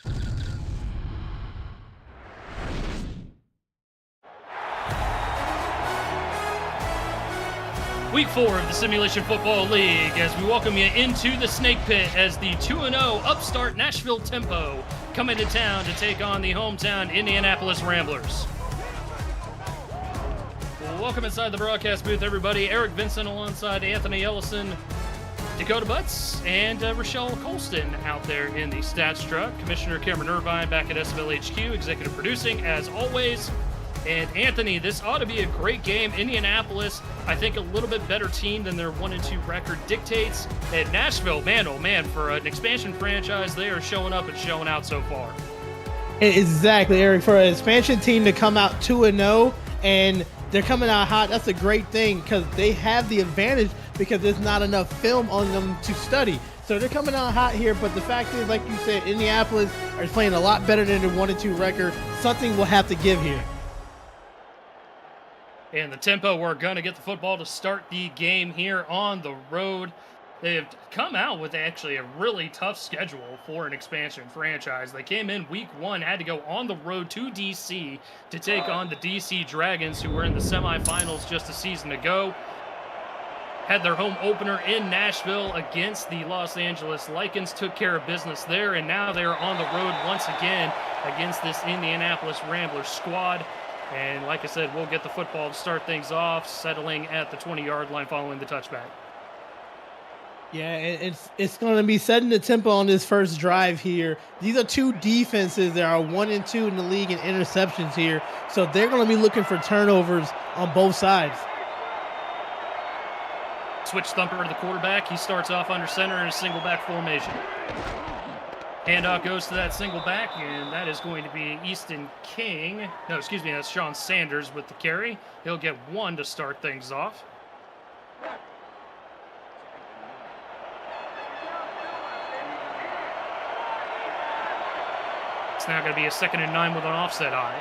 Week 4 of the Simulation Football League as we welcome you into the Snake Pit as the 2-0 upstart Nashville Tempo come into town to take on the hometown Indianapolis Ramblers. Well, welcome inside the broadcast booth, everybody. Eric Vincent alongside Anthony Ellison, Dakota Butts, and Rochelle Colston out there in the stats truck. Commissioner Cameron Irvine back at SFL HQ, executive producing as always. And Anthony, this ought to be a great game. Indianapolis, I think a little bit better team than their 1-2 record dictates. And Nashville, man, oh man, for an expansion franchise, they are showing up and showing out so far. Exactly, Eric. For an expansion team to come out 2-0 and they're coming out hot, that's a great thing because they have the advantage because there's not enough film on them to study. So they're coming out hot here, but the fact is, like you said, Indianapolis is playing a lot better than their 1-2 record. Something will have to give here. And the Tempo, we're going to get the football to start the game here on the road. They have come out with actually a really tough schedule for an expansion franchise. They came in week 1, had to go on the road to D.C. to take on the D.C. Dragons, who were in the semifinals just a season ago. Had their home opener in Nashville against the Los Angeles Lycans, took care of business there, and now they are on the road once again against this Indianapolis Ramblers squad. And like I said, we'll get the football to start things off, settling at the 20-yard line following the touchback. Yeah, it's going to be setting the tempo on this first drive here. These are two defenses that are 1-2 in the league in interceptions here. So they're going to be looking for turnovers on both sides. Switch thumper to the quarterback. He starts off under center in a single back formation. Handoff goes to that single back, and that is going to be Easton King. No, excuse me, that's Sean Sanders with the carry. He'll get 1 to start things off. It's now going to be a 2nd and 9 with an offset eye.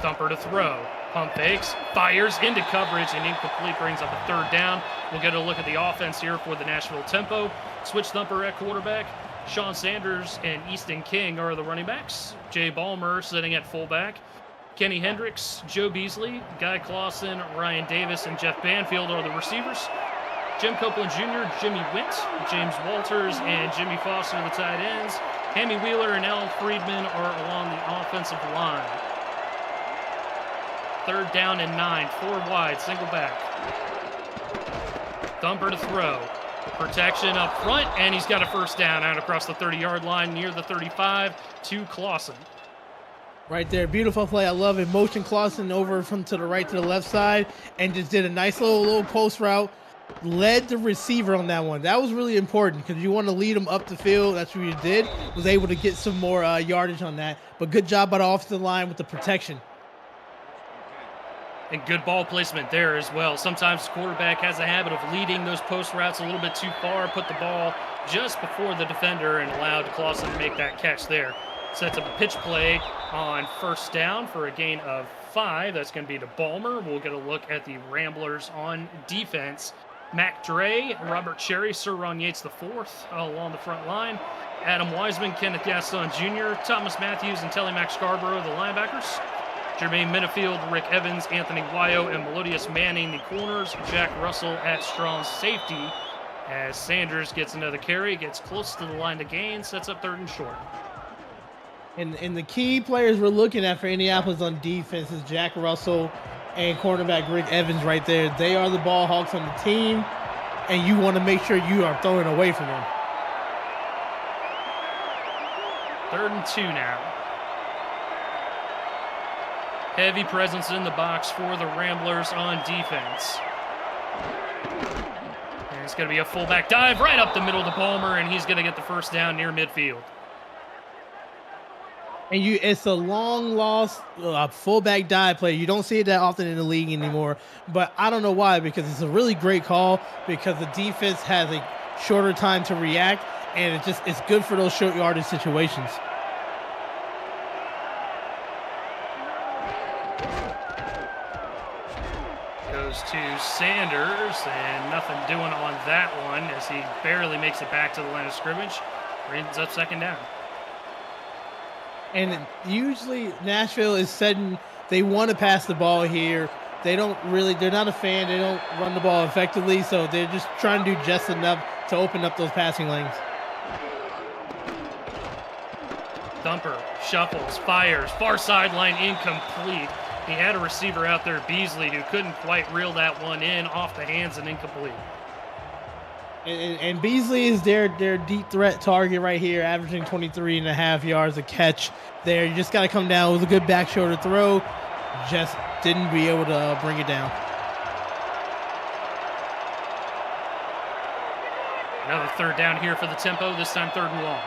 Thumper to throw. Pump fakes, fires into coverage, and incomplete, brings up a 3rd down. We'll get a look at the offense here for the Nashville Tempo. Switch thumper at quarterback. Sean Sanders and Easton King are the running backs. Jay Ballmer sitting at fullback. Kenny Hendricks, Joe Beasley, Guy Clausen, Ryan Davis, and Jeff Banfield are the receivers. Jim Copeland Jr., Jimmy Wint, James Walters, and Jimmy Foster are the tight ends. Hammy Wheeler and Al Friedman are along the offensive line. 3rd down and 9, 4 wide, single back. Thumper to throw. Protection up front, and he's got a 1st down out across the 30-yard line near the 35 to Clausen. Right there, beautiful play. I love it. Motion Clausen over from to the right to the left side and just did a nice little post route. Led the receiver on that one. That was really important because you want to lead him up the field. That's what you did. Was able to get some more yardage on that. But good job by the offensive line with the protection. And good ball placement there as well. Sometimes the quarterback has a habit of leading those post routes a little bit too far, put the ball just before the defender and allowed Clausen to make that catch there. Sets up a pitch play on 1st down for a gain of 5. That's going to be to Ballmer. We'll get a look at the Ramblers on defense. Mac Dre, Robert Cherry, Sir Ron Yates IV along the front line. Adam Wiseman, Kenneth Gaston Jr., Thomas Matthews, and Telly Mac Scarborough, the linebackers. Jermaine Minifield, Rick Evans, Anthony Wyo, and Melodious Manning, the corners. Jack Russell at strong safety as Sanders gets another carry, gets close to the line to gain, sets up 3rd and short. And the key players we're looking at for Indianapolis on defense is Jack Russell and cornerback Rick Evans right there. They are the ball hawks on the team, and you want to make sure you are throwing away from them. 3rd and 2 now. Heavy presence in the box for the Ramblers on defense. And it's going to be a fullback dive right up the middle to Palmer, and he's going to get the 1st down near midfield. And it's a long loss fullback dive play. You don't see it that often in the league anymore, but I don't know why, because it's a really great call because the defense has a shorter time to react, and it's good for those short yardage situations. to Sanders, and nothing doing on that one as he barely makes it back to the line of scrimmage. Brings up second down. And usually Nashville is setting, they want to pass the ball here. They're not a fan. They don't run the ball effectively, so they're just trying to do just enough to open up those passing lanes. Thumper shuffles, fires, far sideline, incomplete. He had a receiver out there, Beasley, who couldn't quite reel that one in, off the hands and incomplete. And Beasley is their deep threat target right here, averaging 23.5 yards a catch there. You just got to come down. It was a good back shoulder throw. Just didn't be able to bring it down. Another third down here for the Tempo, this time 3rd and long.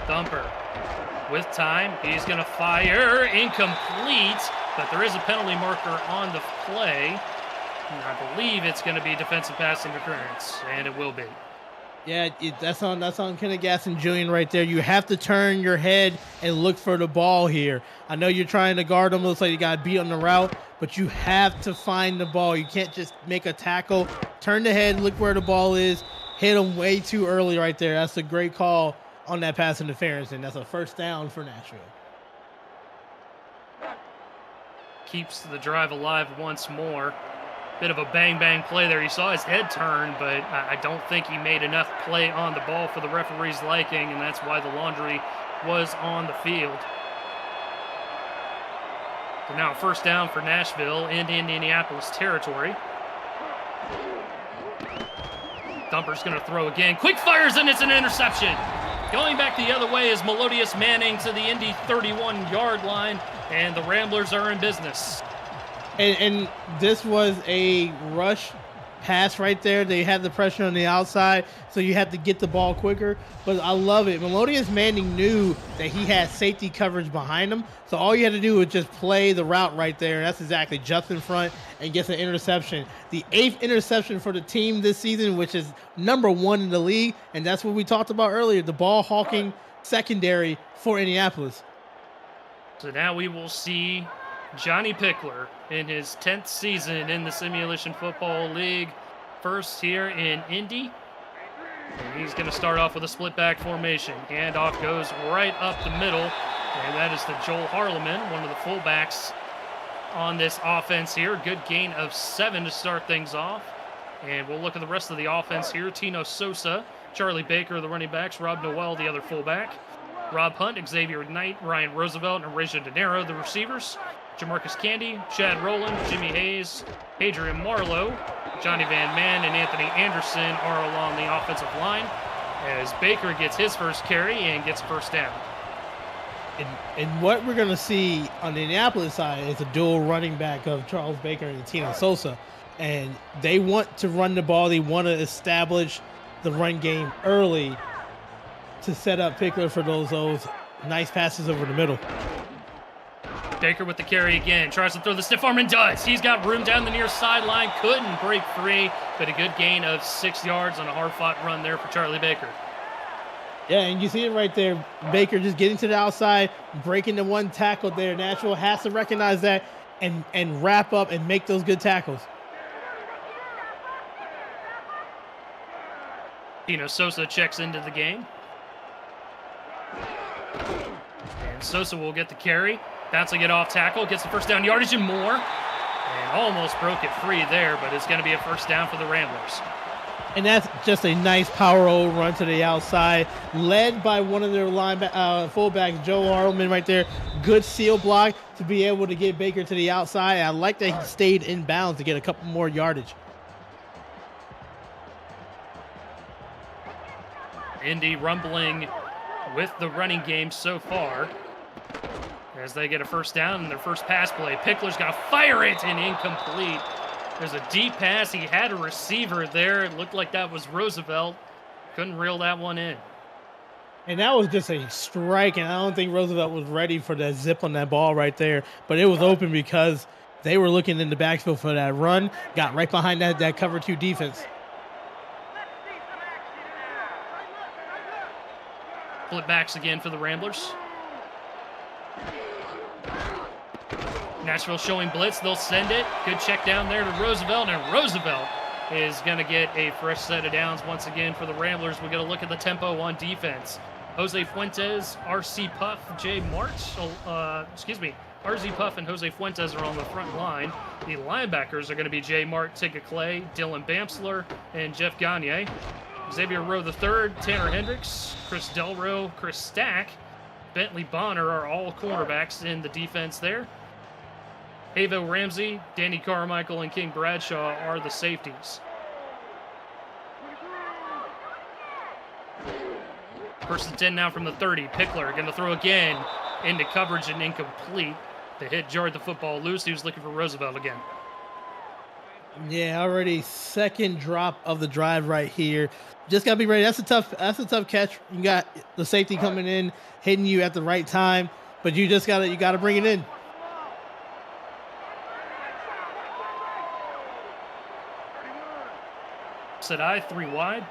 Thumper with time. He's going to fire. Incomplete, but there is a penalty marker on the play. And I believe it's going to be defensive pass interference, and it will be. Yeah, that's on Kenneth Gaston Jr. right there. You have to turn your head and look for the ball here. I know you're trying to guard him. Looks like you got beat on the route, but you have to find the ball. You can't just make a tackle. Turn the head, look where the ball is. Hit him way too early right there. That's a great call on that pass interference, and that's a first down for Nashville. Keeps the drive alive once more. Bit of a bang-bang play there. You saw his head turn, but I don't think he made enough play on the ball for the referee's liking, and that's why the laundry was on the field. So now first down for Nashville in Indianapolis territory. Thumper's going to throw again. Quick fires, and it's an interception. Going back the other way is Melodious Manning to the Indy 31-yard line, and the Ramblers are in business. And this was a rush pass right there. They had the pressure on the outside, so you have to get the ball quicker. But I love it. Melodious Manning knew that he had safety coverage behind him, so all you had to do was just play the route right there. And that's exactly just in front and gets an interception. The 8th interception for the team this season, which is number 1 in the league, and that's what we talked about earlier, the ball hawking secondary for Indianapolis. So now we will see Johnny Pickler in his 10th season in the Simulation Football League. First here in Indy. And he's going to start off with a split back formation. Handoff goes right up the middle. And that is to Joel Harleman, one of the fullbacks on this offense here. Good gain of 7 to start things off. And we'll look at the rest of the offense here. Tino Sosa, Charlie Baker, the running backs. Rob Noel, the other fullback. Rob Hunt, Xavier Knight, Ryan Roosevelt, and Reja De Niro, the receivers. Jamarcus Candy, Chad Rowland, Jimmy Hayes, Adrian Marlowe, Johnny Van Man, and Anthony Anderson are along the offensive line as Baker gets his first carry and gets first down. And what we're going to see on the Indianapolis side is a dual running back of Charles Baker and Tino Sosa. And they want to run the ball. They want to establish the run game early to set up Pickler for those nice passes over the middle. Baker with the carry again, tries to throw the stiff arm and does. He's got room down the near sideline, couldn't break free, but a good gain of 6 yards on a hard-fought run there for Charlie Baker. Yeah, and you see it right there. Baker just getting to the outside, breaking the one tackle there. Nashville has to recognize that and wrap up and make those good tackles. Tino Sosa checks into the game. And Sosa will get the carry. Bouncing it off tackle, gets the first down yardage and more. And almost broke it free there, but it's going to be a first down for the Ramblers. And that's just a nice power old run to the outside, led by one of their fullbacks, Joe Harleman right there. Good seal block to be able to get Baker to the outside. I like that he stayed in bounds to get a couple more yardage. Indy rumbling with the running game so far as they get a first down in their first pass play. Pickler's got to fire it and incomplete. There's a deep pass. He had a receiver there. It looked like that was Roosevelt. Couldn't reel that one in. And that was just a strike, and I don't think Roosevelt was ready for that zip on that ball right there. But it was open because they were looking in the backfield for that run. Got right behind that cover 2 defense. Flip backs again for the Ramblers. Nashville showing blitz. They'll send it. Good check down there to Roosevelt, and Roosevelt is going to get a fresh set of downs once again for the Ramblers. We're going to look at the tempo on defense. Jose Fuentes, RC Puff, Jay March, RZ Puff and Jose Fuentes are on the front line. The linebackers are going to be Jay Mark, Tigga Clay, Dylan Bamsler, and Jeff Gagne. Xavier Rowe III, Tanner Hendricks, Chris Delro, Chris Stack, Bentley Bonner are all cornerbacks in the defense there. Avo Ramsey, Danny Carmichael, and King Bradshaw are the safeties. First and 10 now from the 30. Pickler going to throw again into coverage and incomplete. The hit jarred the football loose. He was looking for Roosevelt again. Yeah, already second drop of the drive right here. Just gotta be ready. That's a tough catch. You got the safety coming in, hitting you at the right time, but you gotta bring it in. Set I, 3 wide.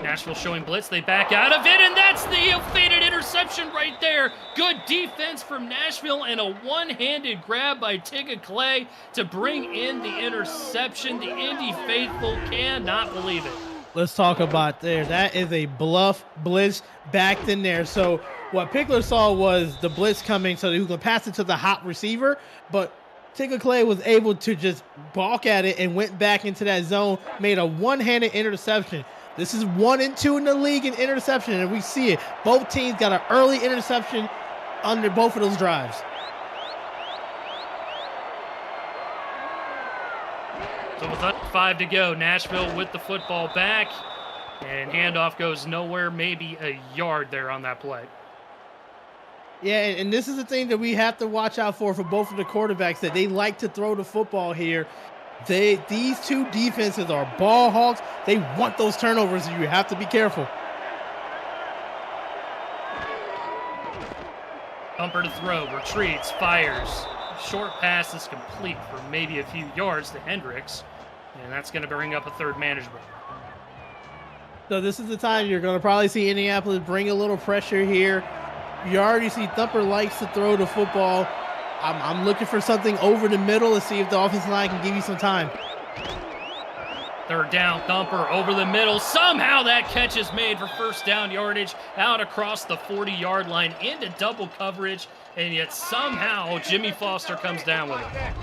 Nashville showing blitz. They back out of it, and that's the faded interception right there. Good defense from Nashville and a one-handed grab by Tigga Clay to bring in the interception. The Indy faithful cannot believe it. Let's talk about there. That is a bluff blitz backed in there. So what Pickler saw was the blitz coming so that he could pass it to the hot receiver, but Tigga Clay was able to just balk at it and went back into that zone, made a one-handed interception. This is 1 and 2 in the league in interception, and we see it. Both teams got an early interception under both of those drives. So with 5 to go, Nashville with the football back, and handoff goes nowhere, maybe a yard there on that play. Yeah, and this is the thing that we have to watch out for both of the quarterbacks, that they like to throw the football here. These two defenses are ball hawks. They want those turnovers, and you have to be careful. Bumper to throw, retreats, fires. Short pass is complete for maybe a few yards to Hendricks, and that's going to bring up a third manageable. So this is the time you're going to probably see Indianapolis bring a little pressure here. You already see Thumper likes to throw the football. I'm looking for something over the middle to see if the offensive line can give you some time. Third down, Thumper over the middle. Somehow that catch is made for first down yardage out across the 40-yard line into double coverage, and yet somehow Jimmy Foster comes down with it.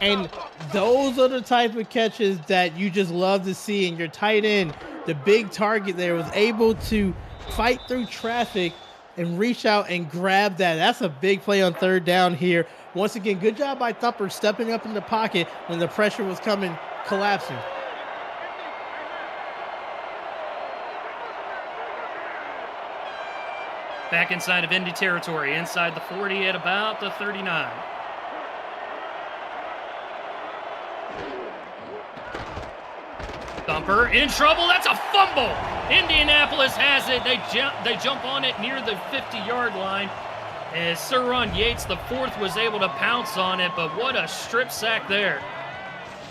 And those are the type of catches that you just love to see. And your tight end, the big target there, was able to fight through traffic and reach out and grab that. That's a big play on third down here. Once again, good job by Thumper stepping up in the pocket when the pressure was coming, collapsing. Back inside of Indy territory, inside the 40 at about the 39. Thumper in trouble. That's a fumble. Indianapolis has it. They jump on it near the 50-yard line. As Sirron Yates, the fourth, was able to pounce on it, but what a strip sack there.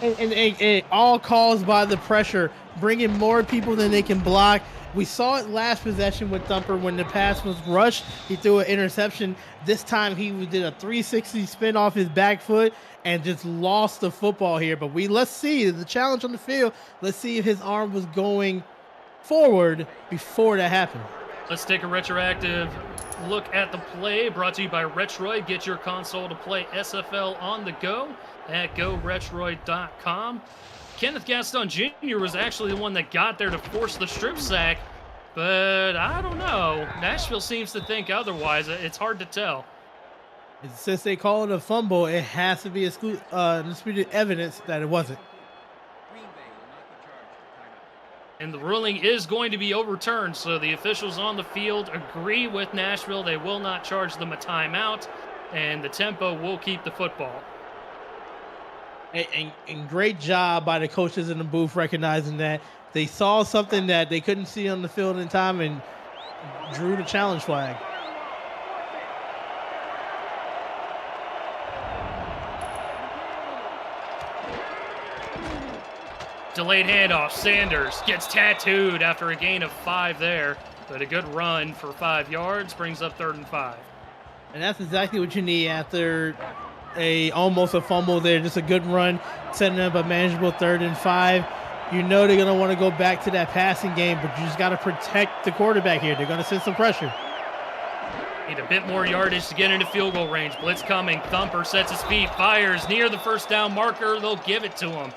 And all caused by the pressure, bringing more people than they can block. We saw it last possession with Thumper when the pass was rushed. He threw an interception. This time he did a 360 spin off his back foot and just lost the football here. But let's see the challenge on the field. Let's see if his arm was going forward before that happened. Let's take a retroactive look at the play, brought to you by Retroid. Get your console to play SFL on the go at GoRetroid.com. Kenneth Gaston Jr. was actually the one that got there to force the strip sack, but I don't know. Nashville seems to think otherwise. It's hard to tell. Since they call it a fumble, it has to be disputed evidence that it wasn't. And the ruling is going to be overturned, so the officials on the field agree with Nashville. They will not charge them a timeout, and the tempo will keep the football. And great job by the coaches in the booth recognizing that. They saw something that they couldn't see on the field in time and drew the challenge flag. Delayed handoff. Sanders gets tattooed after a gain of 5 there. But a good run for 5 yards brings up 3rd and 5. And that's exactly what you need after almost a fumble there. Just a good run, setting up a manageable 3rd and 5. You know they're going to want to go back to that passing game, but you just got to protect the quarterback here. They're going to send some pressure. Need a bit more yardage to get into field goal range. Blitz coming. Thumper sets his feet, fires near the first down marker. They'll give it to him.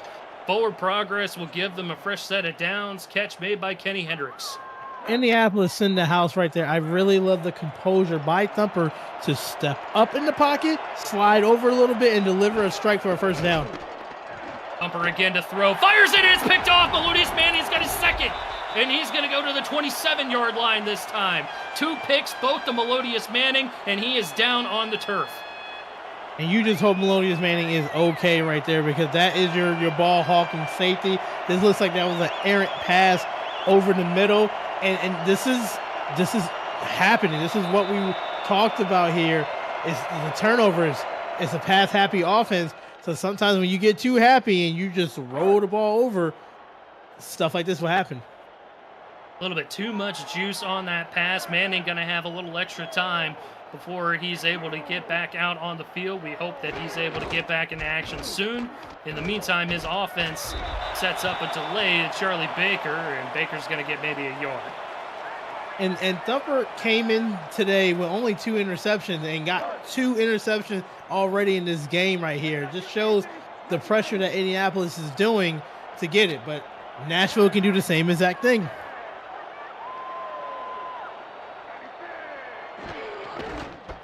Forward progress will give them a fresh set of downs. Catch made by Kenny Hendricks. Indianapolis in the house right there. I really love the composure by Thumper to step up in the pocket, slide over a little bit, and deliver a strike for a first down. Thumper again to throw. Fires it, and it's picked off. Melodious Manning's got his second. And he's going to go to the 27-yard line this time. 2 picks, both to Melodious Manning, and he is down on the turf. And you just hope Melodious Manning is okay right there, because that is your ball hawking safety. This looks like that was an errant pass over the middle. And this is happening. This is what we talked about here. It's the turnovers. It's a pass-happy offense. So sometimes when you get too happy and you just roll the ball over, stuff like this will happen. A little bit too much juice on that pass. Manning going to have a little extra time before he's able to get back out on the field. We hope that he's able to get back into action soon. In the meantime, his offense sets up a delay to Charlie Baker, and Baker's going to get maybe a yard. And Thumper came in today with only 2 interceptions and got 2 interceptions already in this game right here. It just shows the pressure that Indianapolis is doing to get it, but Nashville can do the same exact thing.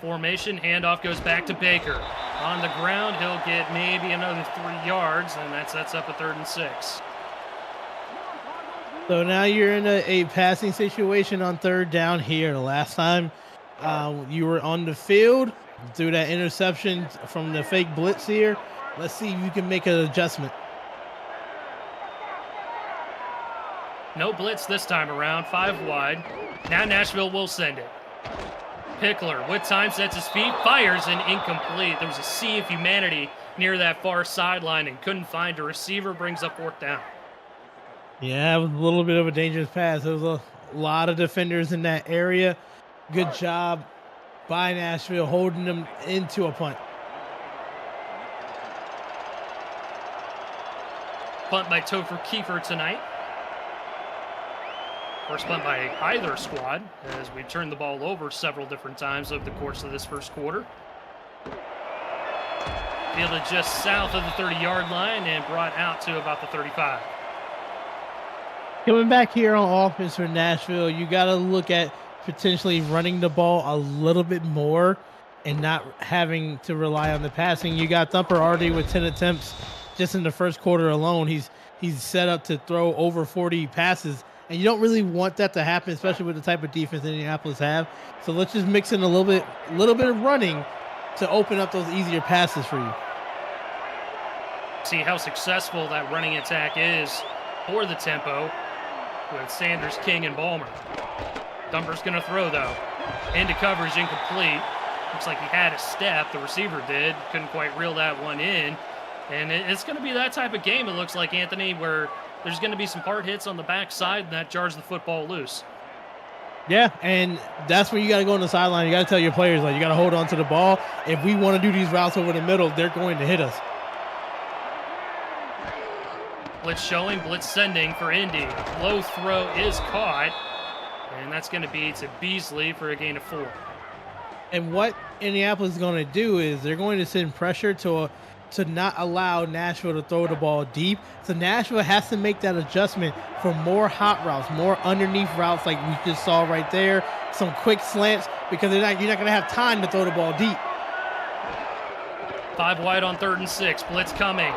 Formation, handoff goes back to Baker. On the ground, he'll get maybe another 3 yards, and that sets up a 3rd and 6. So now you're in a passing situation on 3rd down here. The last time you were on the field through that interception from the fake blitz here. Let's see if you can make an adjustment. No blitz this time around, 5 wide. Now Nashville will send it. Pickler with time sets his feet, fires, and incomplete. There was a sea of humanity near that far sideline and couldn't find a receiver. Brings up 4th down. Yeah, it was a little bit of a dangerous pass. There was a lot of defenders in that area. Good job by Nashville holding them into a punt. Punt by Topher Kiefer tonight. First punt by either squad, as we turned the ball over several different times over the course of this first quarter. Fielded just south of the 30-yard line and brought out to about the 35. Coming back here on offense for Nashville, you got to look at potentially running the ball a little bit more and not having to rely on the passing. You got Thumper already with 10 attempts just in the first quarter alone. He's set up to throw over 40 passes. And you don't really want that to happen, especially with the type of defense Indianapolis have. So let's just mix in a little bit of running to open up those easier passes for you. See how successful that running attack is for the tempo with Sanders, King, and Ballmer. Thumper's going to throw, though. Into coverage, incomplete. Looks like he had a step. The receiver did. Couldn't quite reel that one in. And it's going to be that type of game, it looks like, Anthony, where there's going to be some hard hits on the backside, and that jars the football loose. Yeah, and that's where you got to go on the sideline. You got to tell your players, like, you got to hold on to the ball. If we want to do these routes over the middle, they're going to hit us. Blitz showing, blitz sending for Indy. Low throw is caught, and that's going to be to Beasley for a gain of 4. And what Indianapolis is going to do is they're going to send pressure to not allow Nashville to throw the ball deep. So Nashville has to make that adjustment for more hot routes, more underneath routes like we just saw right there, some quick slants, because you're not going to have time to throw the ball deep. 5 wide on 3rd and 6. Blitz coming.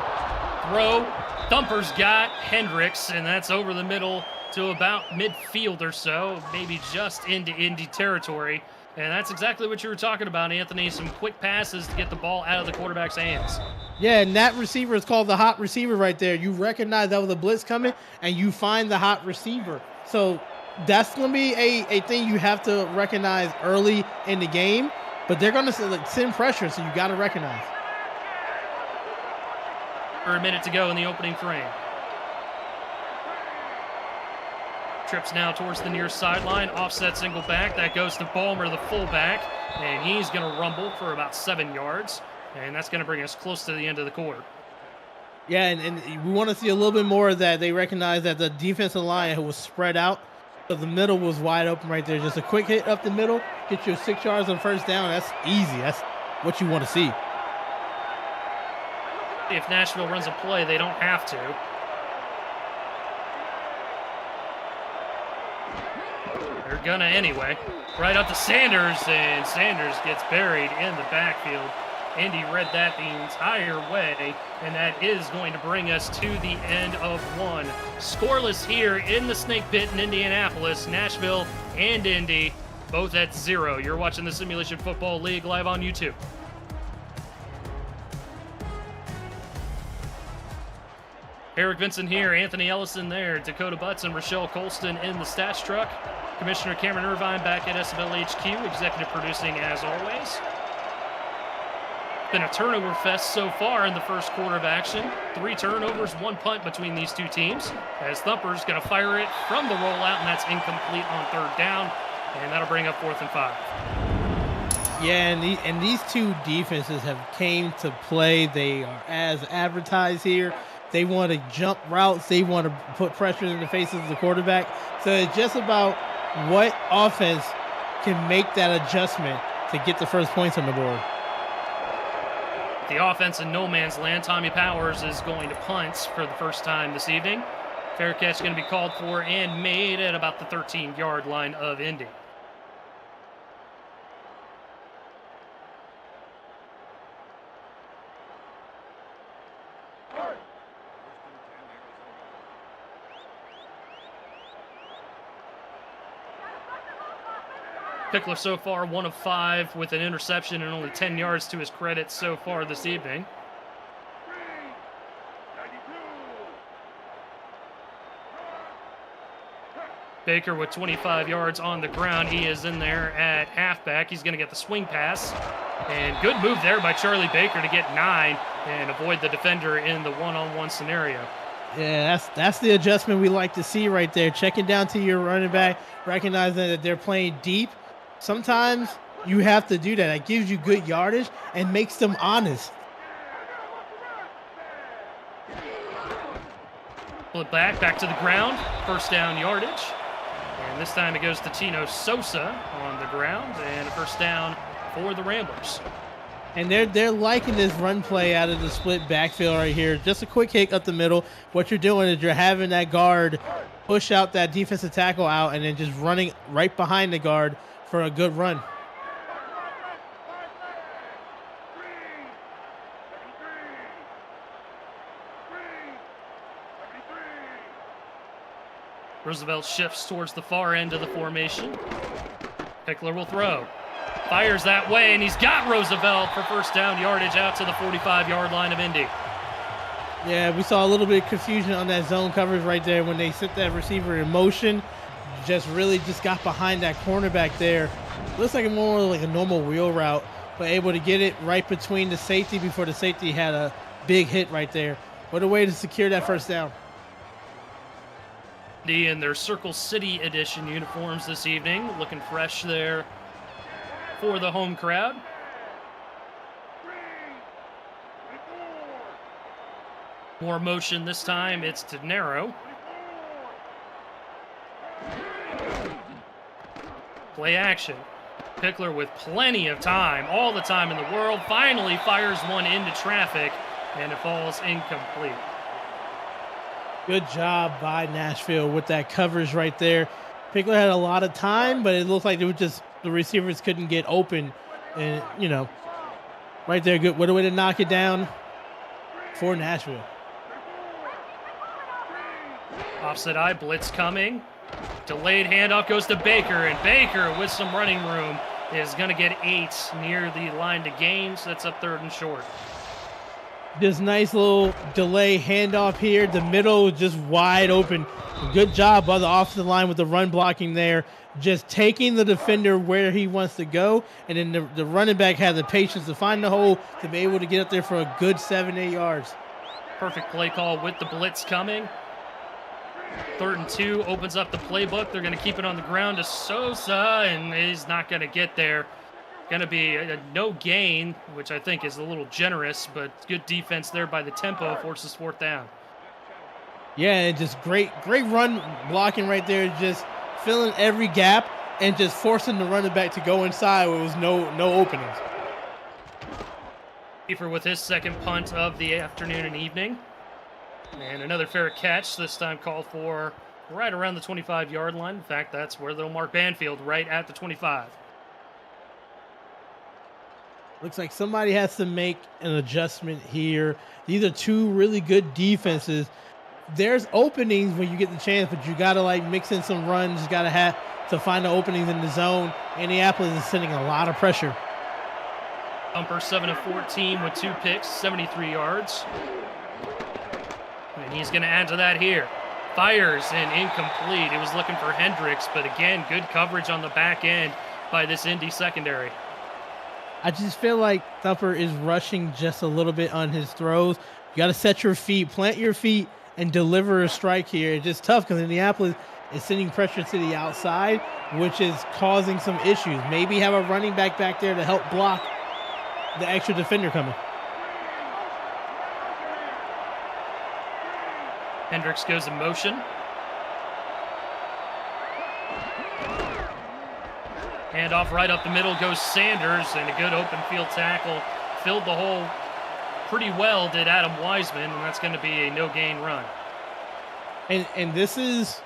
Throw. Thumper's got Hendricks, and that's over the middle to about midfield or so, maybe just into Indy territory. And that's exactly what you were talking about, Anthony. Some quick passes to get the ball out of the quarterback's hands. Yeah, and that receiver is called the hot receiver right there. You recognize that was a blitz coming, and you find the hot receiver. So that's going to be a thing you have to recognize early in the game. But they're going to send pressure, so you got to recognize. For a minute to go in the opening frame. Trips now towards the near sideline. Offset single back. That goes to Ballmer, the fullback. And he's going to rumble for about 7 yards. And that's going to bring us close to the end of the quarter. Yeah, and we want to see a little bit more of that. They recognize that the defensive line was spread out. So the middle was wide open right there. Just a quick hit up the middle. Get you 6 yards on first down. That's easy. That's what you want to see. If Nashville runs a play, they don't have to. They're gonna anyway. Right up to Sanders, and Sanders gets buried in the backfield. Indy read that the entire way, and that is going to bring us to the end of one. Scoreless here in the Snake Pit in Indianapolis. Nashville and Indy both at 0. You're watching the Simulation Football League live on YouTube. Eric Vincent here, Anthony Ellison there, Dakota Butts and Rochelle Colston in the stats truck. Commissioner Cameron Irvine back at SFL HQ, executive producing as always. Been a turnover fest so far in the first quarter of action. 3 turnovers, 1 punt between these two teams. As Thumper's going to fire it from the rollout, and that's incomplete on 3rd down, and that'll bring up 4th and 5. Yeah, and these two defenses have came to play. They are as advertised here. They want to jump routes. They want to put pressure in the faces of the quarterback. So it's just about what offense can make that adjustment to get the first points on the board. The offense in no man's land. Tommy Powers is going to punt for the first time this evening. Fair catch going to be called for and made at about the 13-yard line of Indy. Pickler so far 1 of 5 with an interception and only 10 yards to his credit so far this evening. Baker with 25 yards on the ground. He is in there at halfback. He's going to get the swing pass. And good move there by Charlie Baker to get 9 and avoid the defender in the one-on-one scenario. Yeah, that's the adjustment we like to see right there. Checking down to your running back, recognizing that they're playing deep. Sometimes you have to do that. That gives you good yardage and makes them honest. Flip back to the ground. First down yardage. And this time it goes to Tino Sosa on the ground. And a first down for the Ramblers. And they're liking this run play out of the split backfield right here. Just a quick hit up the middle. What you're doing is you're having that guard push out that defensive tackle out and then just running right behind the guard for a good run. Roosevelt shifts towards the far end of the formation. Pickler will throw. Fires that way, and he's got Roosevelt for first down yardage out to the 45-yard line of Indy. Yeah, we saw a little bit of confusion on that zone coverage right there when they set that receiver in motion. Just got behind that cornerback there. Looks like more like a normal wheel route, but able to get it right between the safety before the safety had a big hit right there. What a way to secure that first down. In their Circle City edition uniforms this evening, looking fresh there for the home crowd. More motion this time. It's to narrow. Play action. Pickler with plenty of time, all the time in the world, finally fires one into traffic, and it falls incomplete. Good job by Nashville with that coverage right there. Pickler had a lot of time, but it looked like it was just the receivers couldn't get open. And, right there, good. What a way to knock it down for Nashville. Offset eye, blitz coming. Delayed handoff goes to Baker, and Baker with some running room is going to get 8 near the line to gain. So that's up 3rd and short. This nice little delay handoff here. The middle just wide open. Good job by the offensive line with the run blocking there. Just taking the defender where he wants to go. And then the running back had the patience to find the hole to be able to get up there for a good 7-8 yards. Perfect play call with the blitz coming. 3rd and 2 opens up the playbook. They're going to keep it on the ground to Sosa, and he's not going to get there. Going to be a no gain, which I think is a little generous, but good defense there by the tempo, forces 4th down. Yeah, and just great run blocking right there, just filling every gap and just forcing the running back to go inside where there was no openings. Kiefer with his 2nd punt of the afternoon and evening. And another fair catch, this time called for right around the 25-yard line. In fact, that's where they'll mark Banfield, right at the 25. Looks like somebody has to make an adjustment here. These are two really good defenses. There's openings when you get the chance, but you got to like mix in some runs. You got to have to find the openings in the zone. Indianapolis is sending a lot of pressure. Thumper 7 of 14 with 2 picks, 73 yards. And he's going to add to that here. Fires and incomplete. It was looking for Hendricks, but again, good coverage on the back end by this Indy secondary. I just feel like Thumper is rushing just a little bit on his throws. You got to set your feet, plant your feet, and deliver a strike here. It's just tough because Indianapolis is sending pressure to the outside, which is causing some issues. Maybe have a running back there to help block the extra defender coming. Hendricks goes in motion. Handoff right up the middle goes Sanders, and a good open field tackle. Filled the hole pretty well, did Adam Wiseman, and that's going to be a no-gain run. And this is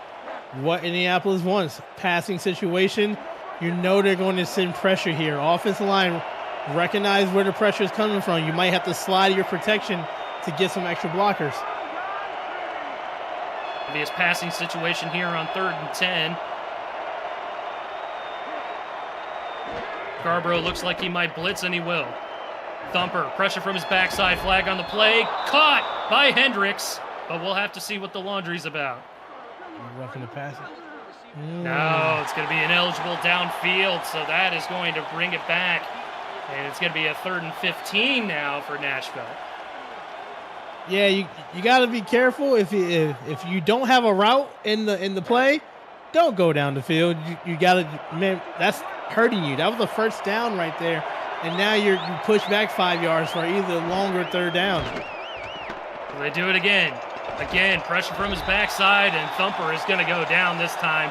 what Indianapolis wants. Passing situation, you know they're going to send pressure here. Offensive line, recognize where the pressure is coming from. You might have to slide your protection to get some extra blockers. His passing situation here on 3rd and 10. Scarborough looks like he might blitz, and he will. Thumper, pressure from his backside, flag on the play. Caught by Hendricks, but we'll have to see what the laundry's about. Roughing the pass. No, it's going to be ineligible downfield, so that is going to bring it back. And it's going to be a 3rd and 15 now for Nashville. Yeah, you got to be careful. If you don't have a route in the play, don't go down the field. You got to, man, that's hurting you. That was the 1st down right there, and now you push back 5 yards for either longer 3rd down. So they do it again. Again, pressure from his backside, and Thumper is going to go down this time.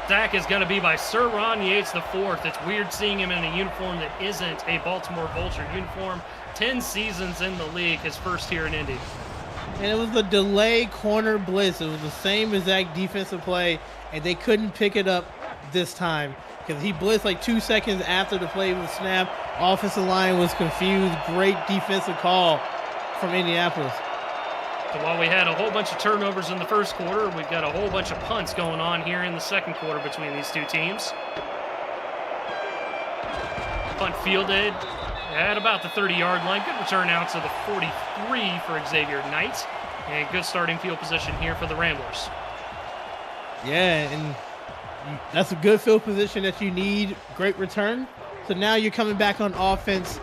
Sack is going to be by Sir Ron Yates IV. It's weird seeing him in a uniform that isn't a Baltimore Vulture uniform. 10 seasons in the league, his first here in Indy. And it was a delay corner blitz. It was the same exact defensive play, and they couldn't pick it up this time because he blitzed like 2 seconds after the play was snapped. Offensive line was confused. Great defensive call from Indianapolis. So while we had a whole bunch of turnovers in the 1st quarter, we've got a whole bunch of punts going on here in the 2nd quarter between these two teams. Punt fielded at about the 30-yard line. Good return out to the 43 for Xavier Knight. And good starting field position here for the Ramblers. Yeah, and that's a good field position that you need. Great return. So now you're coming back on offense.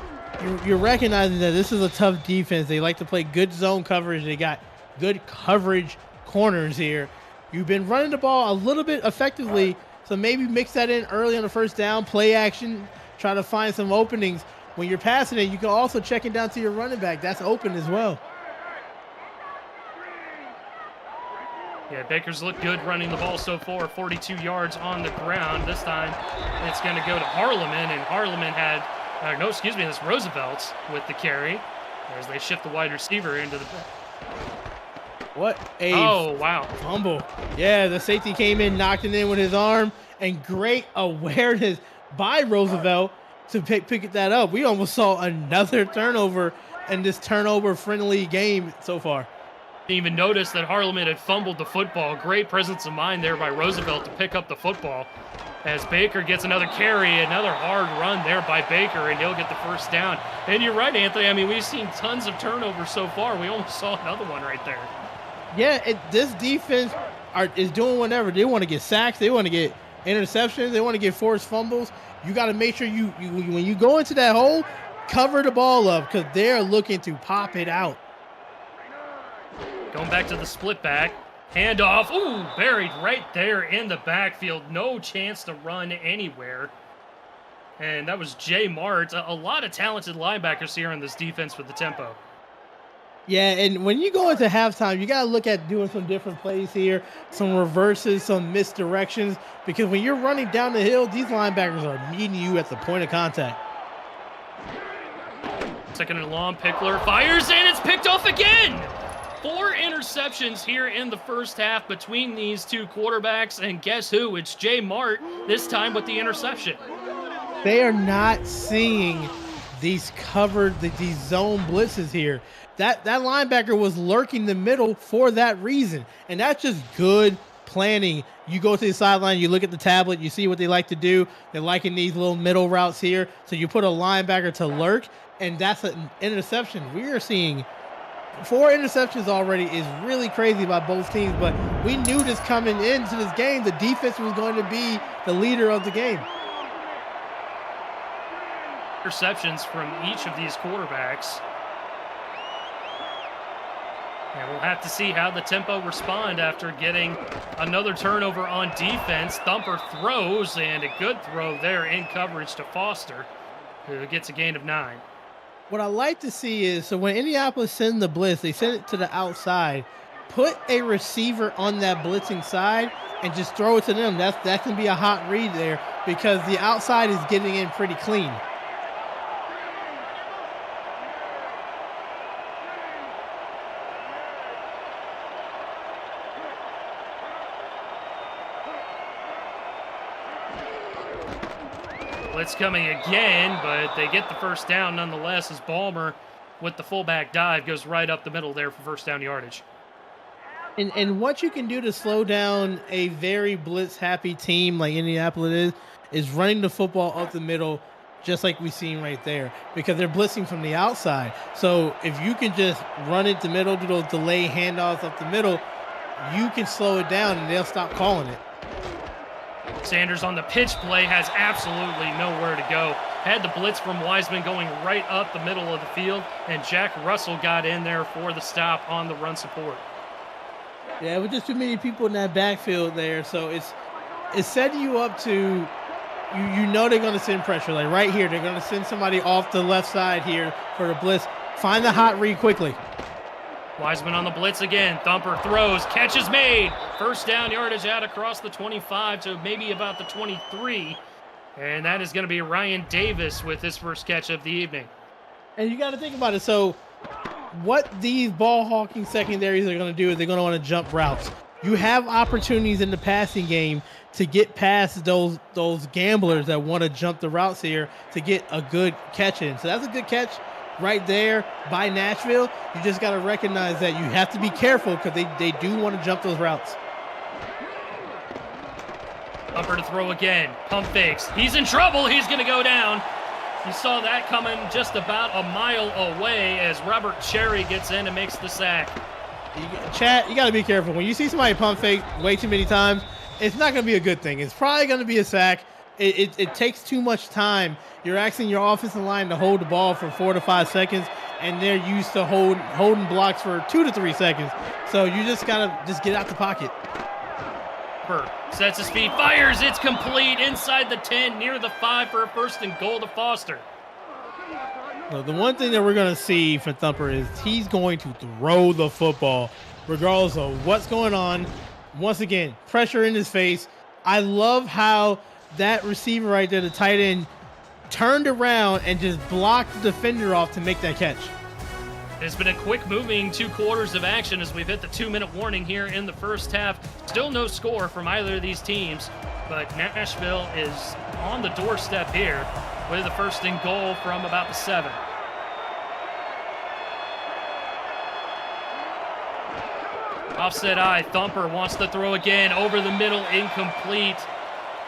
You're recognizing that this is a tough defense. They like to play good zone coverage. They got good coverage corners here. You've been running the ball a little bit effectively, so maybe mix that in early on the 1st down, play action, try to find some openings. When you're passing it, you can also check it down to your running back. That's open as well. Yeah, Baker's looked good running the ball so far, 42 yards on the ground. This time it's going to go to Harleman, and Harleman had, that's Roosevelt with the carry as they shift the wide receiver into the... What a fumble. Yeah, the safety came in, knocked it in with his arm, and great awareness by Roosevelt to pick that up. We almost saw another turnover in this turnover-friendly game so far. Didn't even notice that Harleman had fumbled the football. Great presence of mind there by Roosevelt to pick up the football. As Baker gets another carry, another hard run there by Baker, and he'll get the 1st down. And you're right, Anthony. I mean, we've seen tons of turnovers so far. We almost saw another one right there. Yeah, this defense is doing whatever. They want to get sacks. They want to get interceptions. They want to get forced fumbles. You got to make sure you when you go into that hole, cover the ball up because they're looking to pop it out. Going back to the split back. Handoff. Ooh, buried right there in the backfield. No chance to run anywhere. And that was Jay Mart. A lot of talented linebackers here in this defense with the tempo. Yeah, and when you go into halftime, you got to look at doing some different plays here, some reverses, some misdirections, because when you're running down the hill, these linebackers are meeting you at the point of contact. Second and long, Pickler fires, and it's picked off again! 4 interceptions here in the first half between these two quarterbacks, and guess who? It's Jay Mart, this time with the interception. They are not seeing these these zone blitzes here. That linebacker was lurking the middle for that reason, and that's just good planning. You go to the sideline, you look at the tablet, you see what they like to do. They're liking these little middle routes here, so you put a linebacker to lurk, and that's an interception. We are seeing 4 interceptions already is really crazy by both teams, but we knew this coming into this game. The defense was going to be the leader of the game. Interceptions from each of these quarterbacks. And we'll have to see how the tempo respond after getting another turnover on defense. Thumper throws, and a good throw there in coverage to Foster, who gets a gain of 9. What I like to see is, so when Indianapolis sends the blitz, they send it to the outside, put a receiver on that blitzing side and just throw it to them. That can be a hot read there because the outside is getting in pretty clean. Blitz coming again, but they get the first down nonetheless as Ballmer with the fullback dive goes right up the middle there for first down yardage. And what you can do to slow down a very blitz-happy team like Indianapolis is running the football up the middle, just like we've seen right there, because they're blitzing from the outside. So if you can just run it the middle, do those delay handoffs up the middle, you can slow it down and they'll stop calling it. Sanders on the pitch play has absolutely nowhere to go. Had the blitz from Wiseman going right up the middle of the field, and Jack Russell got in there for the stop on the run support. Yeah, with just too many people in that backfield there, so it's setting you up to, you know they're going to send pressure. Like right here, they're going to send somebody off the left side here for the blitz. Find the hot read quickly. Wiseman on the blitz again. Thumper throws. Catch is made. First down yardage out across the 25 to maybe about the 23. And that is going to be Ryan Davis with his first catch of the evening. And you got to think about it. So what these ball hawking secondaries are going to do is they're going to want to jump routes. You have opportunities in the passing game to get past those gamblers that want to jump the routes here to get a good catch in. So that's a good catch right there by Nashville. You just got to recognize that you have to be careful because they do want to jump those routes. Thumper to throw again. Pump fakes. He's in trouble. He's going to go down. You saw that coming just about a mile away as Robert Cherry gets in and makes the sack. Chat, you got to be careful. When you see somebody pump fake way too many times, it's not going to be a good thing. It's probably going to be a sack. It takes too much time. You're asking your offensive line to hold the ball for 4 to 5 seconds, and they're used to holding blocks for 2 to 3 seconds. So you just got to get out the pocket. Sets his feet, fires, it's complete inside the 10, near the 5 for a first and goal to Foster. So the one thing that we're going to see from Thumper is he's going to throw the football regardless of what's going on. Once again, pressure in his face. I love how that receiver right there, the tight end, turned around and just blocked the defender off to make that catch. It's been a quick moving 2 quarters of action as we've hit the 2-minute warning here in the first half. Still no score from either of these teams, but Nashville is on the doorstep here with a first and goal from about the 7. Offset eye, Thumper wants to throw again over the middle, incomplete.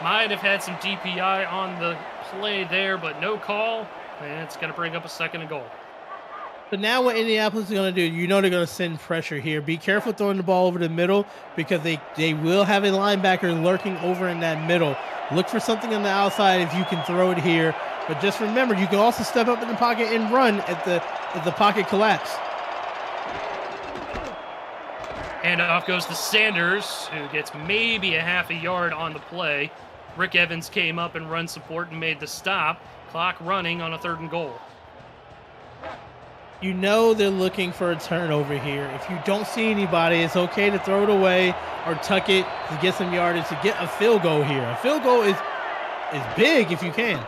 Might have had some DPI on the play there, but no call, and it's going to bring up a second and goal. So now what Indianapolis is going to do, you know they're going to send pressure here. Be careful throwing the ball over the middle because they will have a linebacker lurking over in that middle. Look for something on the outside if you can throw it here. But just remember, you can also step up in the pocket and run at the pocket collapse. And off goes to Sanders, who gets maybe a half a yard on the play. Rick Evans came up and run support and made the stop. Clock running on a 3rd and goal. You know they're looking for a turnover here. If you don't see anybody, it's okay to throw it away or tuck it to get some yardage to get a field goal here. A field goal is big if you can.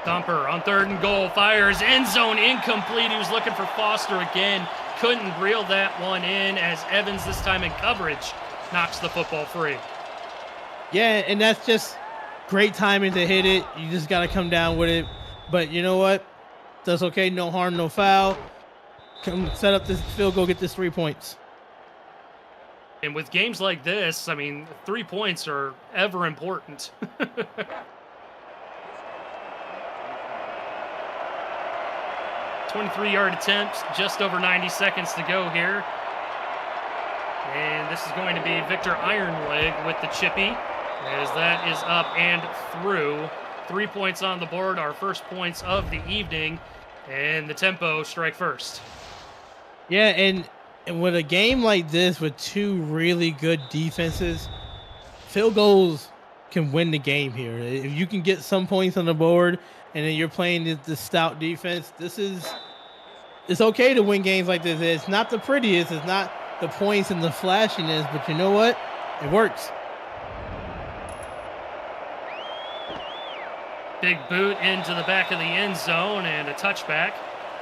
Thumper on 3rd and goal, fires, end zone incomplete. He was looking for Foster again. Couldn't reel that one in as Evans, this time in coverage, knocks the football free. Yeah, and that's just great timing to hit it. You just got to come down with it. But you know what? That's okay. No harm, no foul. Come set up this field goal, get this 3 points. And with games like this, I mean, 3 points are ever important. 23-yard attempt, just over 90 seconds to go here. And this is going to be Victor Ironleg with the chippy, as that is up and through. 3 points on the board, our first points of the evening, and the Tempo strike first. Yeah, and with a game like this with 2 really good defenses, field goals can win the game here. If you can get some points on the board and then you're playing the stout defense, it's okay to win games like this. It's not the prettiest, it's not the points and the flashiness, but you know what? It works. Big boot into the back of the end zone and a touchback.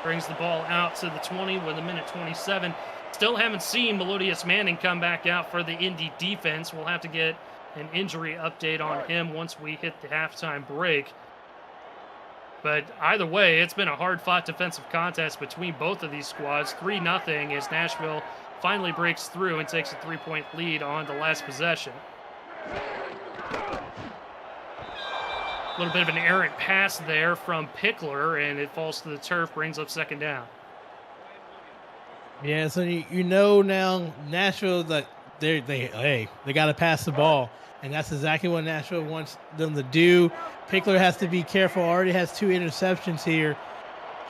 Brings the ball out to the 20 with 1:27. Still haven't seen Melodious Manning come back out for the Indy defense. We'll have to get an injury update on him once we hit the halftime break. But either way, it's been a hard-fought defensive contest between both of these squads. 3-0 as Nashville finally breaks through and takes a 3-point lead on the last possession. A little bit of an errant pass there from Pickler, and it falls to the turf, brings up 2nd down. Yeah, so you know now Nashville, like they got to pass the ball, and that's exactly what Nashville wants them to do. Pickler has to be careful. Already has 2 interceptions here.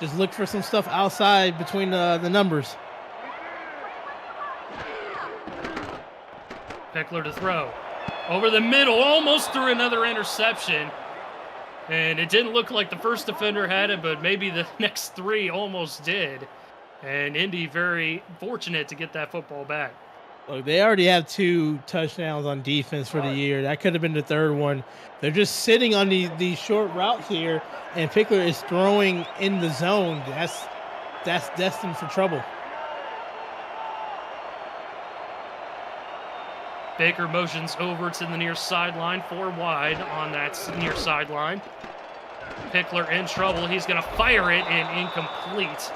Just look for some stuff outside between the numbers. Pickler to throw. Over the middle, almost threw another interception. And it didn't look like the first defender had it, but maybe the next 3 almost did. And Indy very fortunate to get that football back. Look, they already have 2 touchdowns on defense for the year. That could have been the 3rd one. They're just sitting on these short routes here, and Pickler is throwing in the zone. That's destined for trouble. Baker motions over to the near sideline, 4 wide on that near sideline. Pickler in trouble. He's going to fire it and incomplete.